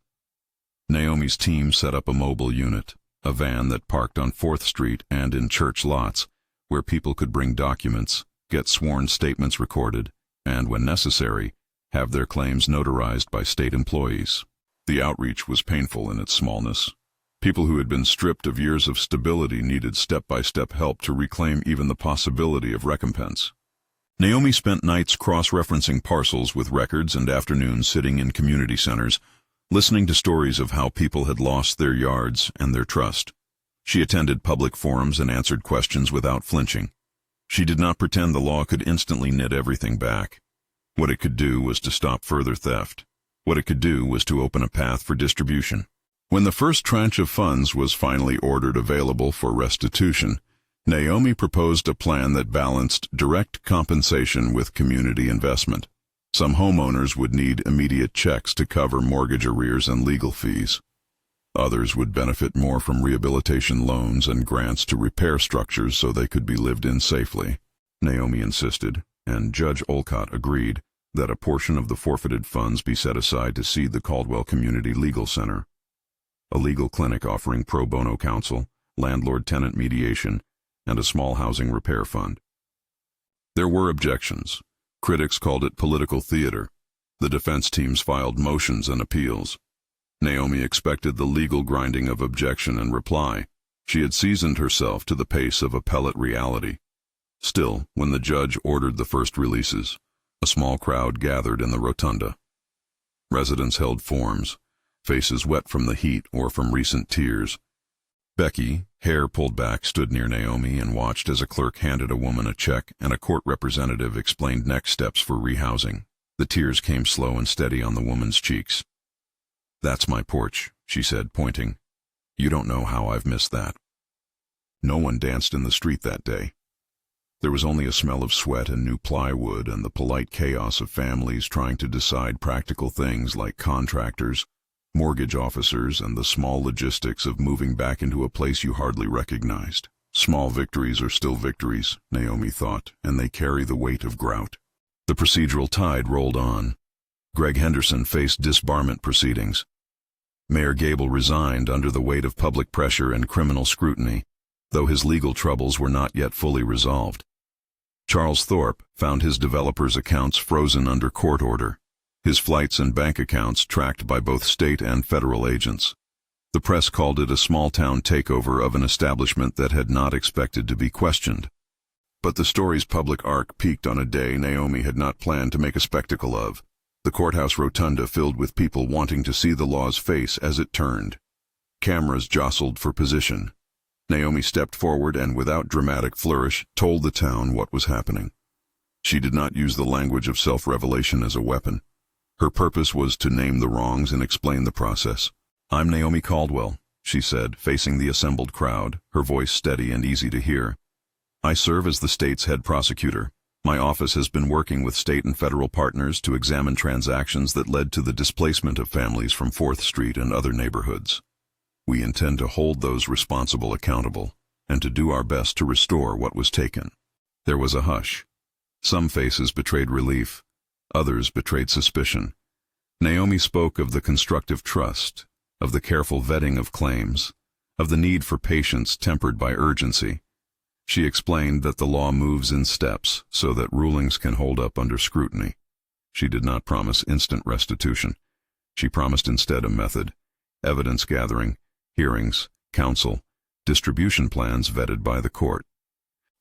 Naomi's team set up a mobile unit, a van that parked on 4th Street and in church lots, where people could bring documents, get sworn statements recorded, and, when necessary, have their claims notarized by state employees. The outreach was painful in its smallness. People who had been stripped of years of stability needed step-by-step help to reclaim even the possibility of recompense. Naomi spent nights cross-referencing parcels with records and afternoons sitting in community centers, listening to stories of how people had lost their yards and their trust. She attended public forums and answered questions without flinching. She did not pretend the law could instantly knit everything back. What it could do was to stop further theft. What it could do was to open a path for distribution. When the first tranche of funds was finally ordered available for restitution, Naomi proposed a plan that balanced direct compensation with community investment. Some homeowners would need immediate checks to cover mortgage arrears and legal fees. Others would benefit more from rehabilitation loans and grants to repair structures so they could be lived in safely. Naomi insisted, and Judge Olcott agreed that a portion of the forfeited funds be set aside to seed the Caldwell Community Legal Center, a legal clinic offering pro bono counsel, landlord-tenant mediation, and a small housing repair fund. There were objections. Critics called it political theater. The defense teams filed motions and appeals. Naomi expected the legal grinding of objection and reply. She had seasoned herself to the pace of appellate reality. Still, when the judge ordered the first releases, a small crowd gathered in the rotunda. Residents held forms, faces wet from the heat or from recent tears. Becky, hair pulled back, stood near Naomi and watched as a clerk handed a woman a check and a court representative explained next steps for rehousing. The tears came slow and steady on the woman's cheeks. "That's my porch," she said, pointing. "You don't know how I've missed that." No one danced in the street that day. There was only a smell of sweat and new plywood and the polite chaos of families trying to decide practical things like contractors, mortgage officers, and the small logistics of moving back into a place you hardly recognized. Small victories are still victories, Naomi thought, and they carry the weight of grout. The procedural tide rolled on. Greg Henderson faced disbarment proceedings. Mayor Gable resigned under the weight of public pressure and criminal scrutiny, though his legal troubles were not yet fully resolved. Charles Thorpe found his developer's accounts frozen under court order, his flights and bank accounts tracked by both state and federal agents. The press called it a small-town takeover of an establishment that had not expected to be questioned. But the story's public arc peaked on a day Naomi had not planned to make a spectacle of. The courthouse rotunda filled with people wanting to see the law's face as it turned. Cameras jostled for position. Naomi stepped forward and, without dramatic flourish, told the town what was happening. She did not use the language of self-revelation as a weapon. Her purpose was to name the wrongs and explain the process. "I'm Naomi Caldwell," she said, facing the assembled crowd, her voice steady and easy to hear. "I serve as the state's head prosecutor. My office has been working with state and federal partners to examine transactions that led to the displacement of families from 4th Street and other neighborhoods. We intend to hold those responsible accountable and to do our best to restore what was taken." There was a hush. Some faces betrayed relief. Others betrayed suspicion. Naomi spoke of the constructive trust, of the careful vetting of claims, of the need for patience tempered by urgency. She explained that the law moves in steps so that rulings can hold up under scrutiny. She did not promise instant restitution. She promised instead a method: evidence gathering, hearings, counsel, distribution plans vetted by the court.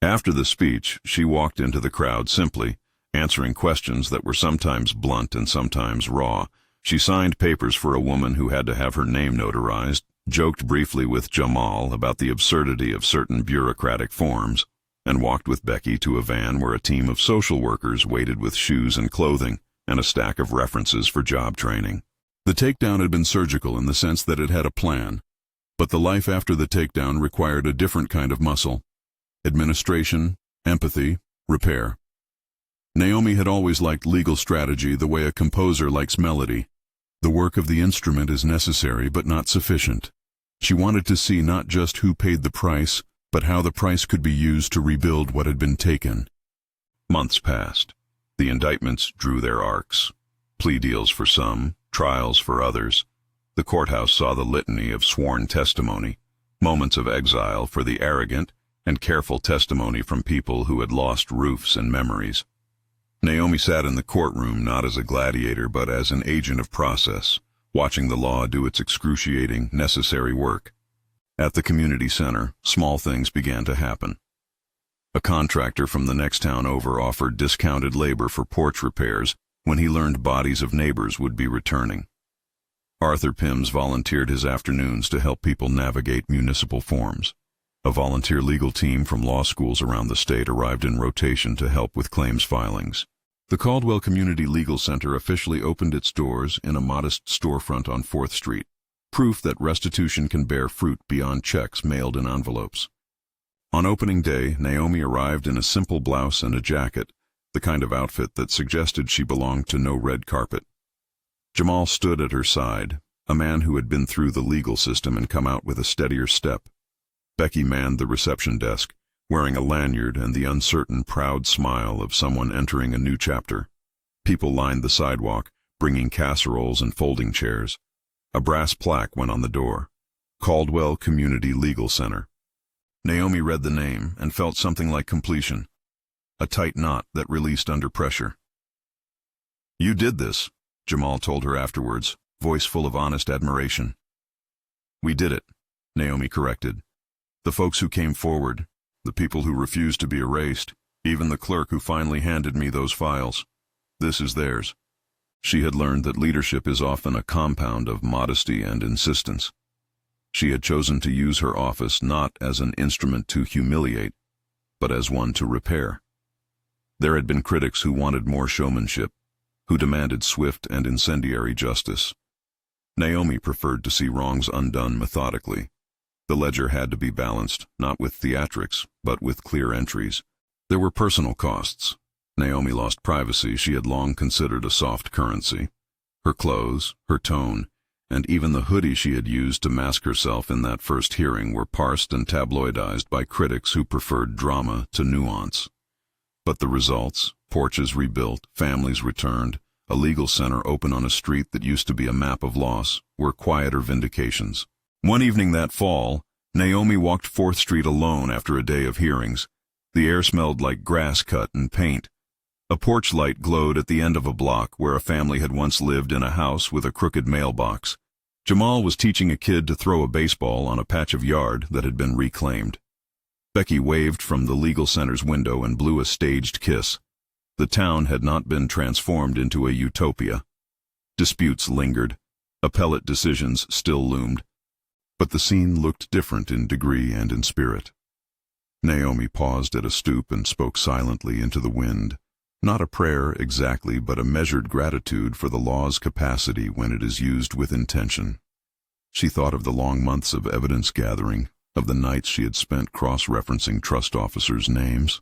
After the speech, she walked into the crowd simply, answering questions that were sometimes blunt and sometimes raw. She signed papers for a woman who had to have her name notarized, joked briefly with Jamal about the absurdity of certain bureaucratic forms, and walked with Becky to a van where a team of social workers waited with shoes and clothing and a stack of references for job training. The takedown had been surgical in the sense that it had a plan, but the life after the takedown required a different kind of muscle: administration, empathy, repair. Naomi had always liked legal strategy the way a composer likes melody. The work of the instrument is necessary but not sufficient. She wanted to see not just who paid the price, but how the price could be used to rebuild what had been taken. Months passed. The indictments drew their arcs. Plea deals for some, trials for others. The courthouse saw the litany of sworn testimony, moments of exile for the arrogant, and careful testimony from people who had lost roofs and memories. Naomi sat in the courtroom not as a gladiator but as an agent of process, watching the law do its excruciating, necessary work. At the community center, small things began to happen. A contractor from the next town over offered discounted labor for porch repairs when he learned bodies of neighbors would be returning. Arthur Pims volunteered his afternoons to help people navigate municipal forms. A volunteer legal team from law schools around the state arrived in rotation to help with claims filings. The Caldwell Community Legal Center officially opened its doors in a modest storefront on 4th Street, proof that restitution can bear fruit beyond checks mailed in envelopes. On opening day, Naomi arrived in a simple blouse and a jacket, the kind of outfit that suggested she belonged to no red carpet. Jamal stood at her side, a man who had been through the legal system and come out with a steadier step. Becky manned the reception desk, wearing a lanyard and the uncertain, proud smile of someone entering a new chapter. People lined the sidewalk, bringing casseroles and folding chairs. A brass plaque went on the door. Caldwell Community Legal Center. Naomi read the name and felt something like completion, a tight knot that released under pressure. "You did this," Jamal told her afterwards, voice full of honest admiration. "We did it," Naomi corrected. "The folks who came forward, the people who refused to be erased, even the clerk who finally handed me those files. This is theirs." She had learned that leadership is often a compound of modesty and insistence. She had chosen to use her office not as an instrument to humiliate, but as one to repair. There had been critics who wanted more showmanship, who demanded swift and incendiary justice. Naomi preferred to see wrongs undone methodically. The ledger had to be balanced, not with theatrics, but with clear entries. There were personal costs. Naomi lost privacy she had long considered a soft currency. Her clothes, her tone, and even the hoodie she had used to mask herself in that first hearing were parsed and tabloidized by critics who preferred drama to nuance. But the results, porches rebuilt, families returned, a legal center open on a street that used to be a map of loss, were quieter vindications. One evening that fall, Naomi walked 4th Street alone after a day of hearings. The air smelled like grass cut and paint. A porch light glowed at the end of a block where a family had once lived in a house with a crooked mailbox. Jamal was teaching a kid to throw a baseball on a patch of yard that had been reclaimed. Becky waved from the legal center's window and blew a staged kiss. The town had not been transformed into a utopia. Disputes lingered. Appellate decisions still loomed. But the scene looked different in degree and in spirit. Naomi paused at a stoop and spoke silently into the wind. Not a prayer exactly, but a measured gratitude for the law's capacity when it is used with intention. She thought of the long months of evidence gathering, of the nights she had spent cross-referencing trust officers' names,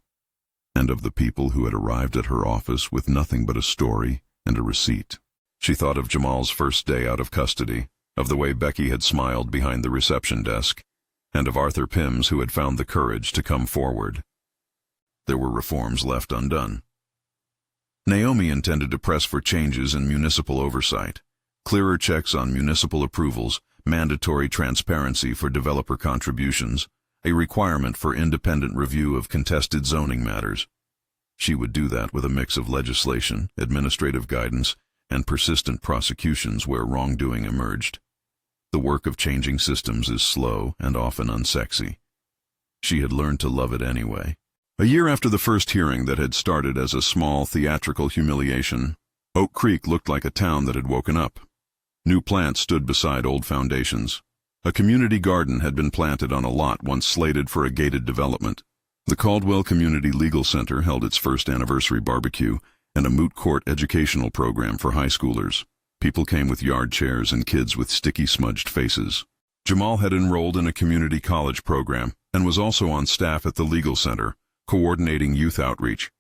and of the people who had arrived at her office with nothing but a story and a receipt. She thought of Jamal's first day out of custody, of the way Becky had smiled behind the reception desk, and of Arthur Pims who had found the courage to come forward. There were reforms left undone. Naomi intended to press for changes in municipal oversight, clearer checks on municipal approvals, mandatory transparency for developer contributions, a requirement for independent review of contested zoning matters. She would do that with a mix of legislation, administrative guidance, and persistent prosecutions where wrongdoing emerged. The work of changing systems is slow and often unsexy. She had learned to love it anyway. A year after the first hearing that had started as a small theatrical humiliation, Oak Creek looked like a town that had woken up. New plants stood beside old foundations. A community garden had been planted on a lot once slated for a gated development. The Caldwell Community Legal Center held its first anniversary barbecue and a moot court educational program for high schoolers. People came with yard chairs and kids with sticky smudged faces. Jamal had enrolled in a community college program and was also on staff at the legal center, coordinating youth outreach.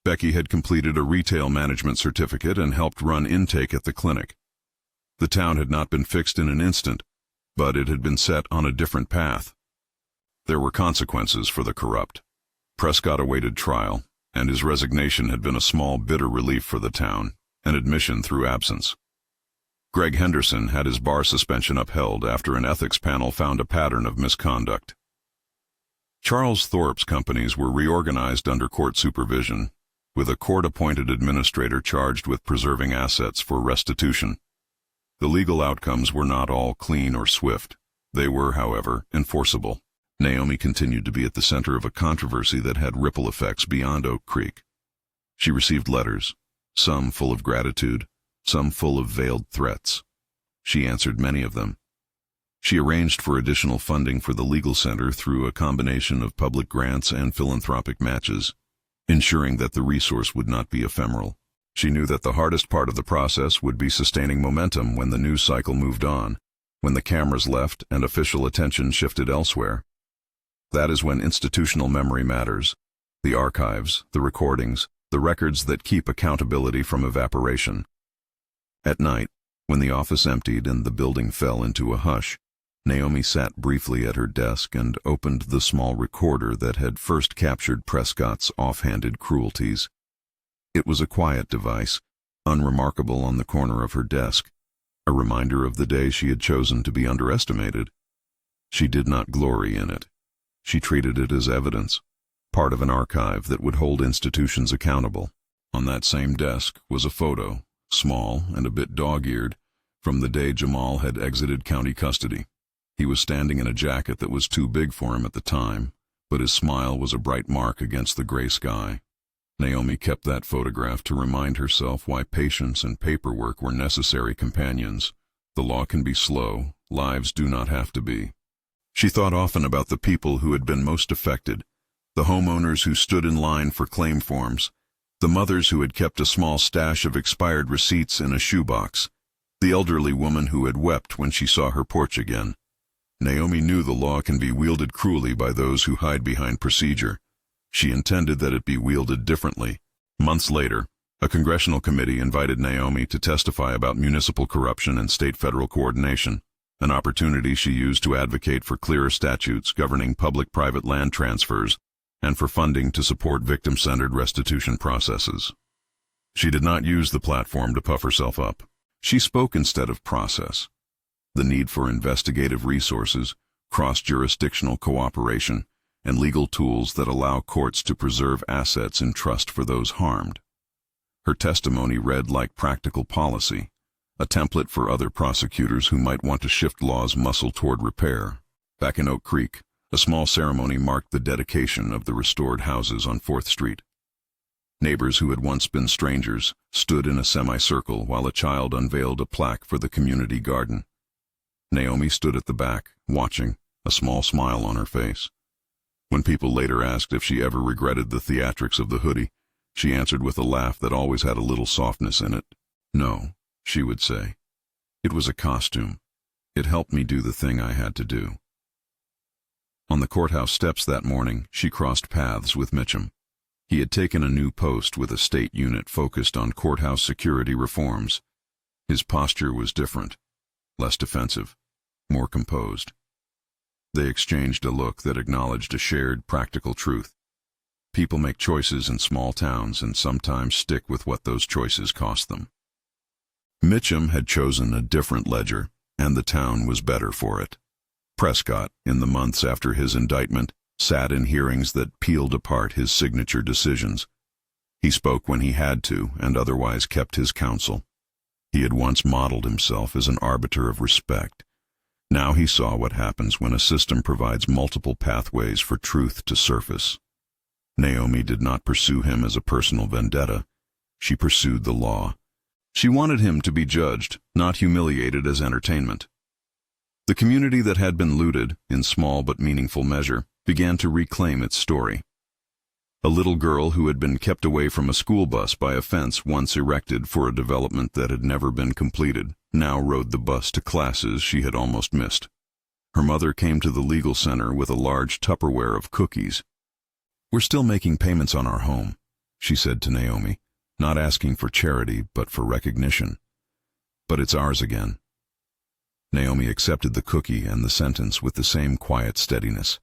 Becky had completed a retail management certificate and helped run intake at the clinic. The town had not been fixed in an instant, but it had been set on a different path. There were consequences for the corrupt. Prescott awaited trial, and his resignation had been a small bitter relief for the town, an admission through absence. Greg Henderson had his bar suspension upheld after an ethics panel found a pattern of misconduct. Charles Thorpe's companies were reorganized under court supervision, with a court-appointed administrator charged with preserving assets for restitution. The legal outcomes were not all clean or swift. They were, however, enforceable. Naomi continued to be at the center of a controversy that had ripple effects beyond Oak Creek. She received letters, some full of gratitude, some full of veiled threats. She answered many of them. She arranged for additional funding for the legal center through a combination of public grants and philanthropic matches, ensuring that the resource would not be ephemeral. She knew that the hardest part of the process would be sustaining momentum when the news cycle moved on, when the cameras left and official attention shifted elsewhere. That is when institutional memory matters, the archives, the recordings, the records that keep accountability from evaporation. At night, when the office emptied and the building fell into a hush, Naomi sat briefly at her desk and opened the small recorder that had first captured Prescott's offhanded cruelties. It was a quiet device, unremarkable on the corner of her desk, a reminder of the day she had chosen to be underestimated. She did not glory in it. She treated it as evidence, part of an archive that would hold institutions accountable. On that same desk was a photo, small and a bit dog-eared, from the day Jamal had exited county custody. He was standing in a jacket that was too big for him at the time, but his smile was a bright mark against the gray sky. Naomi kept that photograph to remind herself why patience and paperwork were necessary companions. The law can be slow, lives do not have to be. She thought often about the people who had been most affected, the homeowners who stood in line for claim forms, the mothers who had kept a small stash of expired receipts in a shoebox, the elderly woman who had wept when she saw her porch again. Naomi knew the law can be wielded cruelly by those who hide behind procedure. She intended that it be wielded differently. Months later, a congressional committee invited Naomi to testify about municipal corruption and state-federal coordination, an opportunity she used to advocate for clearer statutes governing public-private land transfers and for funding to support victim-centered restitution processes. She did not use the platform to puff herself up. She spoke instead of process. The need for investigative resources, cross-jurisdictional cooperation, and legal tools that allow courts to preserve assets in trust for those harmed. Her testimony read like practical policy, a template for other prosecutors who might want to shift law's muscle toward repair. Back in Oak Creek, a small ceremony marked the dedication of the restored houses on 4th Street. Neighbors who had once been strangers stood in a semicircle while a child unveiled a plaque for the community garden. Naomi stood at the back, watching, a small smile on her face. When people later asked if she ever regretted the theatrics of the hoodie, she answered with a laugh that always had a little softness in it. No, she would say. It was a costume. It helped me do the thing I had to do. On the courthouse steps that morning, she crossed paths with Mitchum. He had taken a new post with a state unit focused on courthouse security reforms. His posture was different, less defensive, more composed. They exchanged a look that acknowledged a shared practical truth. People make choices in small towns and sometimes stick with what those choices cost them. Mitchum had chosen a different ledger, and the town was better for it. Prescott, in the months after his indictment, sat in hearings that peeled apart his signature decisions. He spoke when he had to and otherwise kept his counsel. He had once modeled himself as an arbiter of respect. Now he saw what happens when a system provides multiple pathways for truth to surface. Naomi did not pursue him as a personal vendetta. She pursued the law. She wanted him to be judged, not humiliated as entertainment. The community that had been looted, in small but meaningful measure, began to reclaim its story. A little girl who had been kept away from a school bus by a fence once erected for a development that had never been completed now rode the bus to classes she had almost missed. Her mother came to the legal center with a large Tupperware of cookies. "We're still making payments on our home," she said to Naomi, not asking for charity but for recognition. "But it's ours again." Naomi accepted the cookie and the sentence with the same quiet steadiness.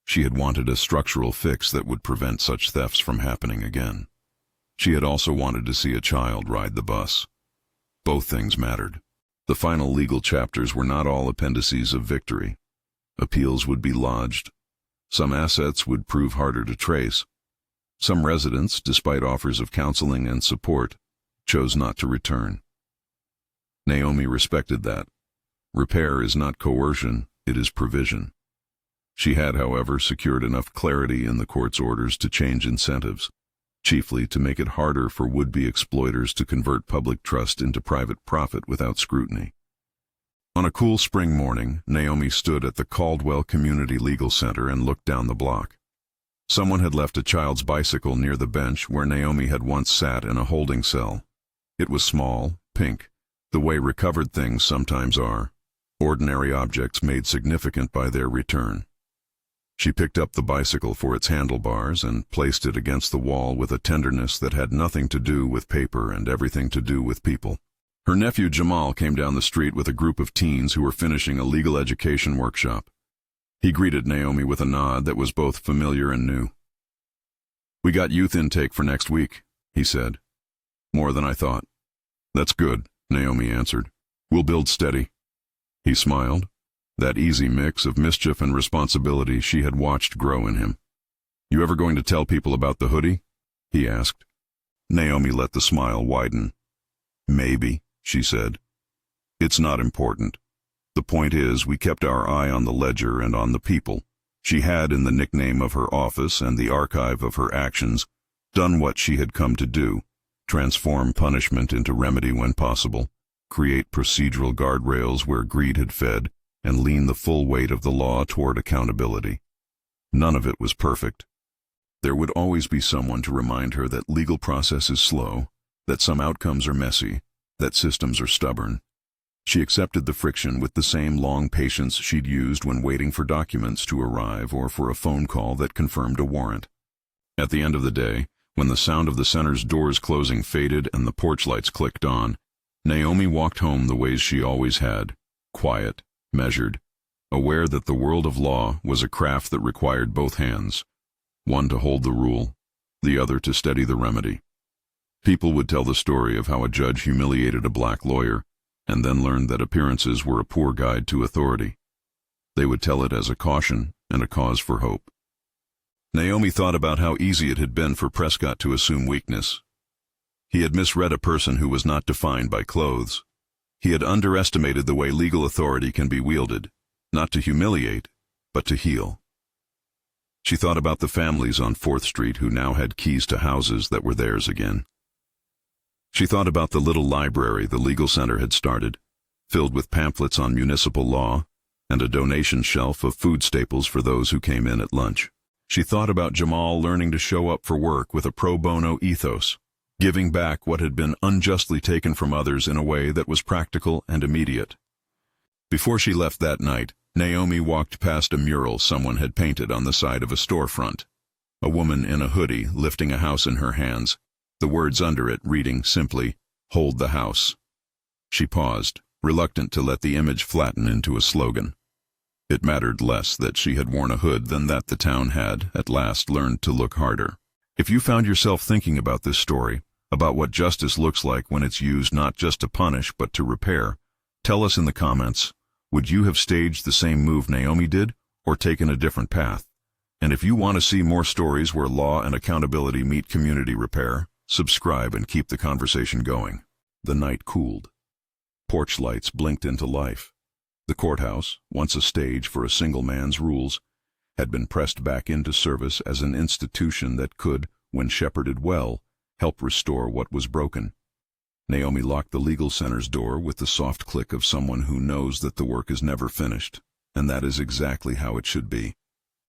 She had wanted a structural fix that would prevent such thefts from happening again. She had also wanted to see a child ride the bus. Both things mattered. The final legal chapters were not all appendices of victory. Appeals would be lodged. Some assets would prove harder to trace. Some residents, despite offers of counseling and support, chose not to return. Naomi respected that. Repair is not coercion, it is provision. She had, however, secured enough clarity in the court's orders to change incentives, chiefly to make it harder for would-be exploiters to convert public trust into private profit without scrutiny. On a cool spring morning, Naomi stood at the Caldwell Community Legal Center and looked down the block. Someone had left a child's bicycle near the bench where Naomi had once sat in a holding cell. It was small, pink, the way recovered things sometimes are, ordinary objects made significant by their return. She picked up the bicycle for its handlebars and placed it against the wall with a tenderness that had nothing to do with paper and everything to do with people. Her nephew Jamal came down the street with a group of teens who were finishing a legal education workshop. He greeted Naomi with a nod that was both familiar and new. "We got youth intake for next week," he said. "More than I thought." "That's good," Naomi answered. "We'll build steady." He smiled, that easy mix of mischief and responsibility she had watched grow in him. "You ever going to tell people about the hoodie?" he asked. Naomi let the smile widen. "Maybe," she said. "It's not important. The point is, we kept our eye on the ledger and on the people. She had, in the nickname of her office and the archive of her actions, done what she had come to do: transform punishment into remedy when possible, create procedural guardrails where greed had fed, and lean the full weight of the law toward accountability. None of it was perfect. There would always be someone to remind her that legal process is slow, that some outcomes are messy, that systems are stubborn. She accepted the friction with the same long patience she'd used when waiting for documents to arrive or for a phone call that confirmed a warrant. At the end of the day, when the sound of the center's doors closing faded and the porch lights clicked on, Naomi walked home the ways she always had, quiet, measured, aware that the world of law was a craft that required both hands, one to hold the rule, the other to steady the remedy. People would tell the story of how a judge humiliated a black lawyer and then learned that appearances were a poor guide to authority. They would tell it as a caution and a cause for hope. Naomi thought about how easy it had been for Prescott to assume weakness. He had misread a person who was not defined by clothes. He had underestimated the way legal authority can be wielded, not to humiliate, but to heal. She thought about the families on 4th Street who now had keys to houses that were theirs again. She thought about the little library the legal center had started, filled with pamphlets on municipal law and a donation shelf of food staples for those who came in at lunch. She thought about Jamal learning to show up for work with a pro bono ethos, giving back what had been unjustly taken from others in a way that was practical and immediate. Before she left that night, Naomi walked past a mural someone had painted on the side of a storefront. A woman in a hoodie lifting a house in her hands, the words under it reading simply, "Hold the house." She paused, reluctant to let the image flatten into a slogan. It mattered less that she had worn a hood than that the town had, at last, learned to look harder. If you found yourself thinking about this story, about what justice looks like when it's used not just to punish but to repair, tell us in the comments. Would you have staged the same move Naomi did, or taken a different path? And if you want to see more stories where law and accountability meet community repair, subscribe and keep the conversation going. The night cooled. Porch lights blinked into life. The courthouse, once a stage for a single man's rules, had been pressed back into service as an institution that could, when shepherded well, help restore what was broken. Naomi locked the legal center's door with the soft click of someone who knows that the work is never finished, and that is exactly how it should be.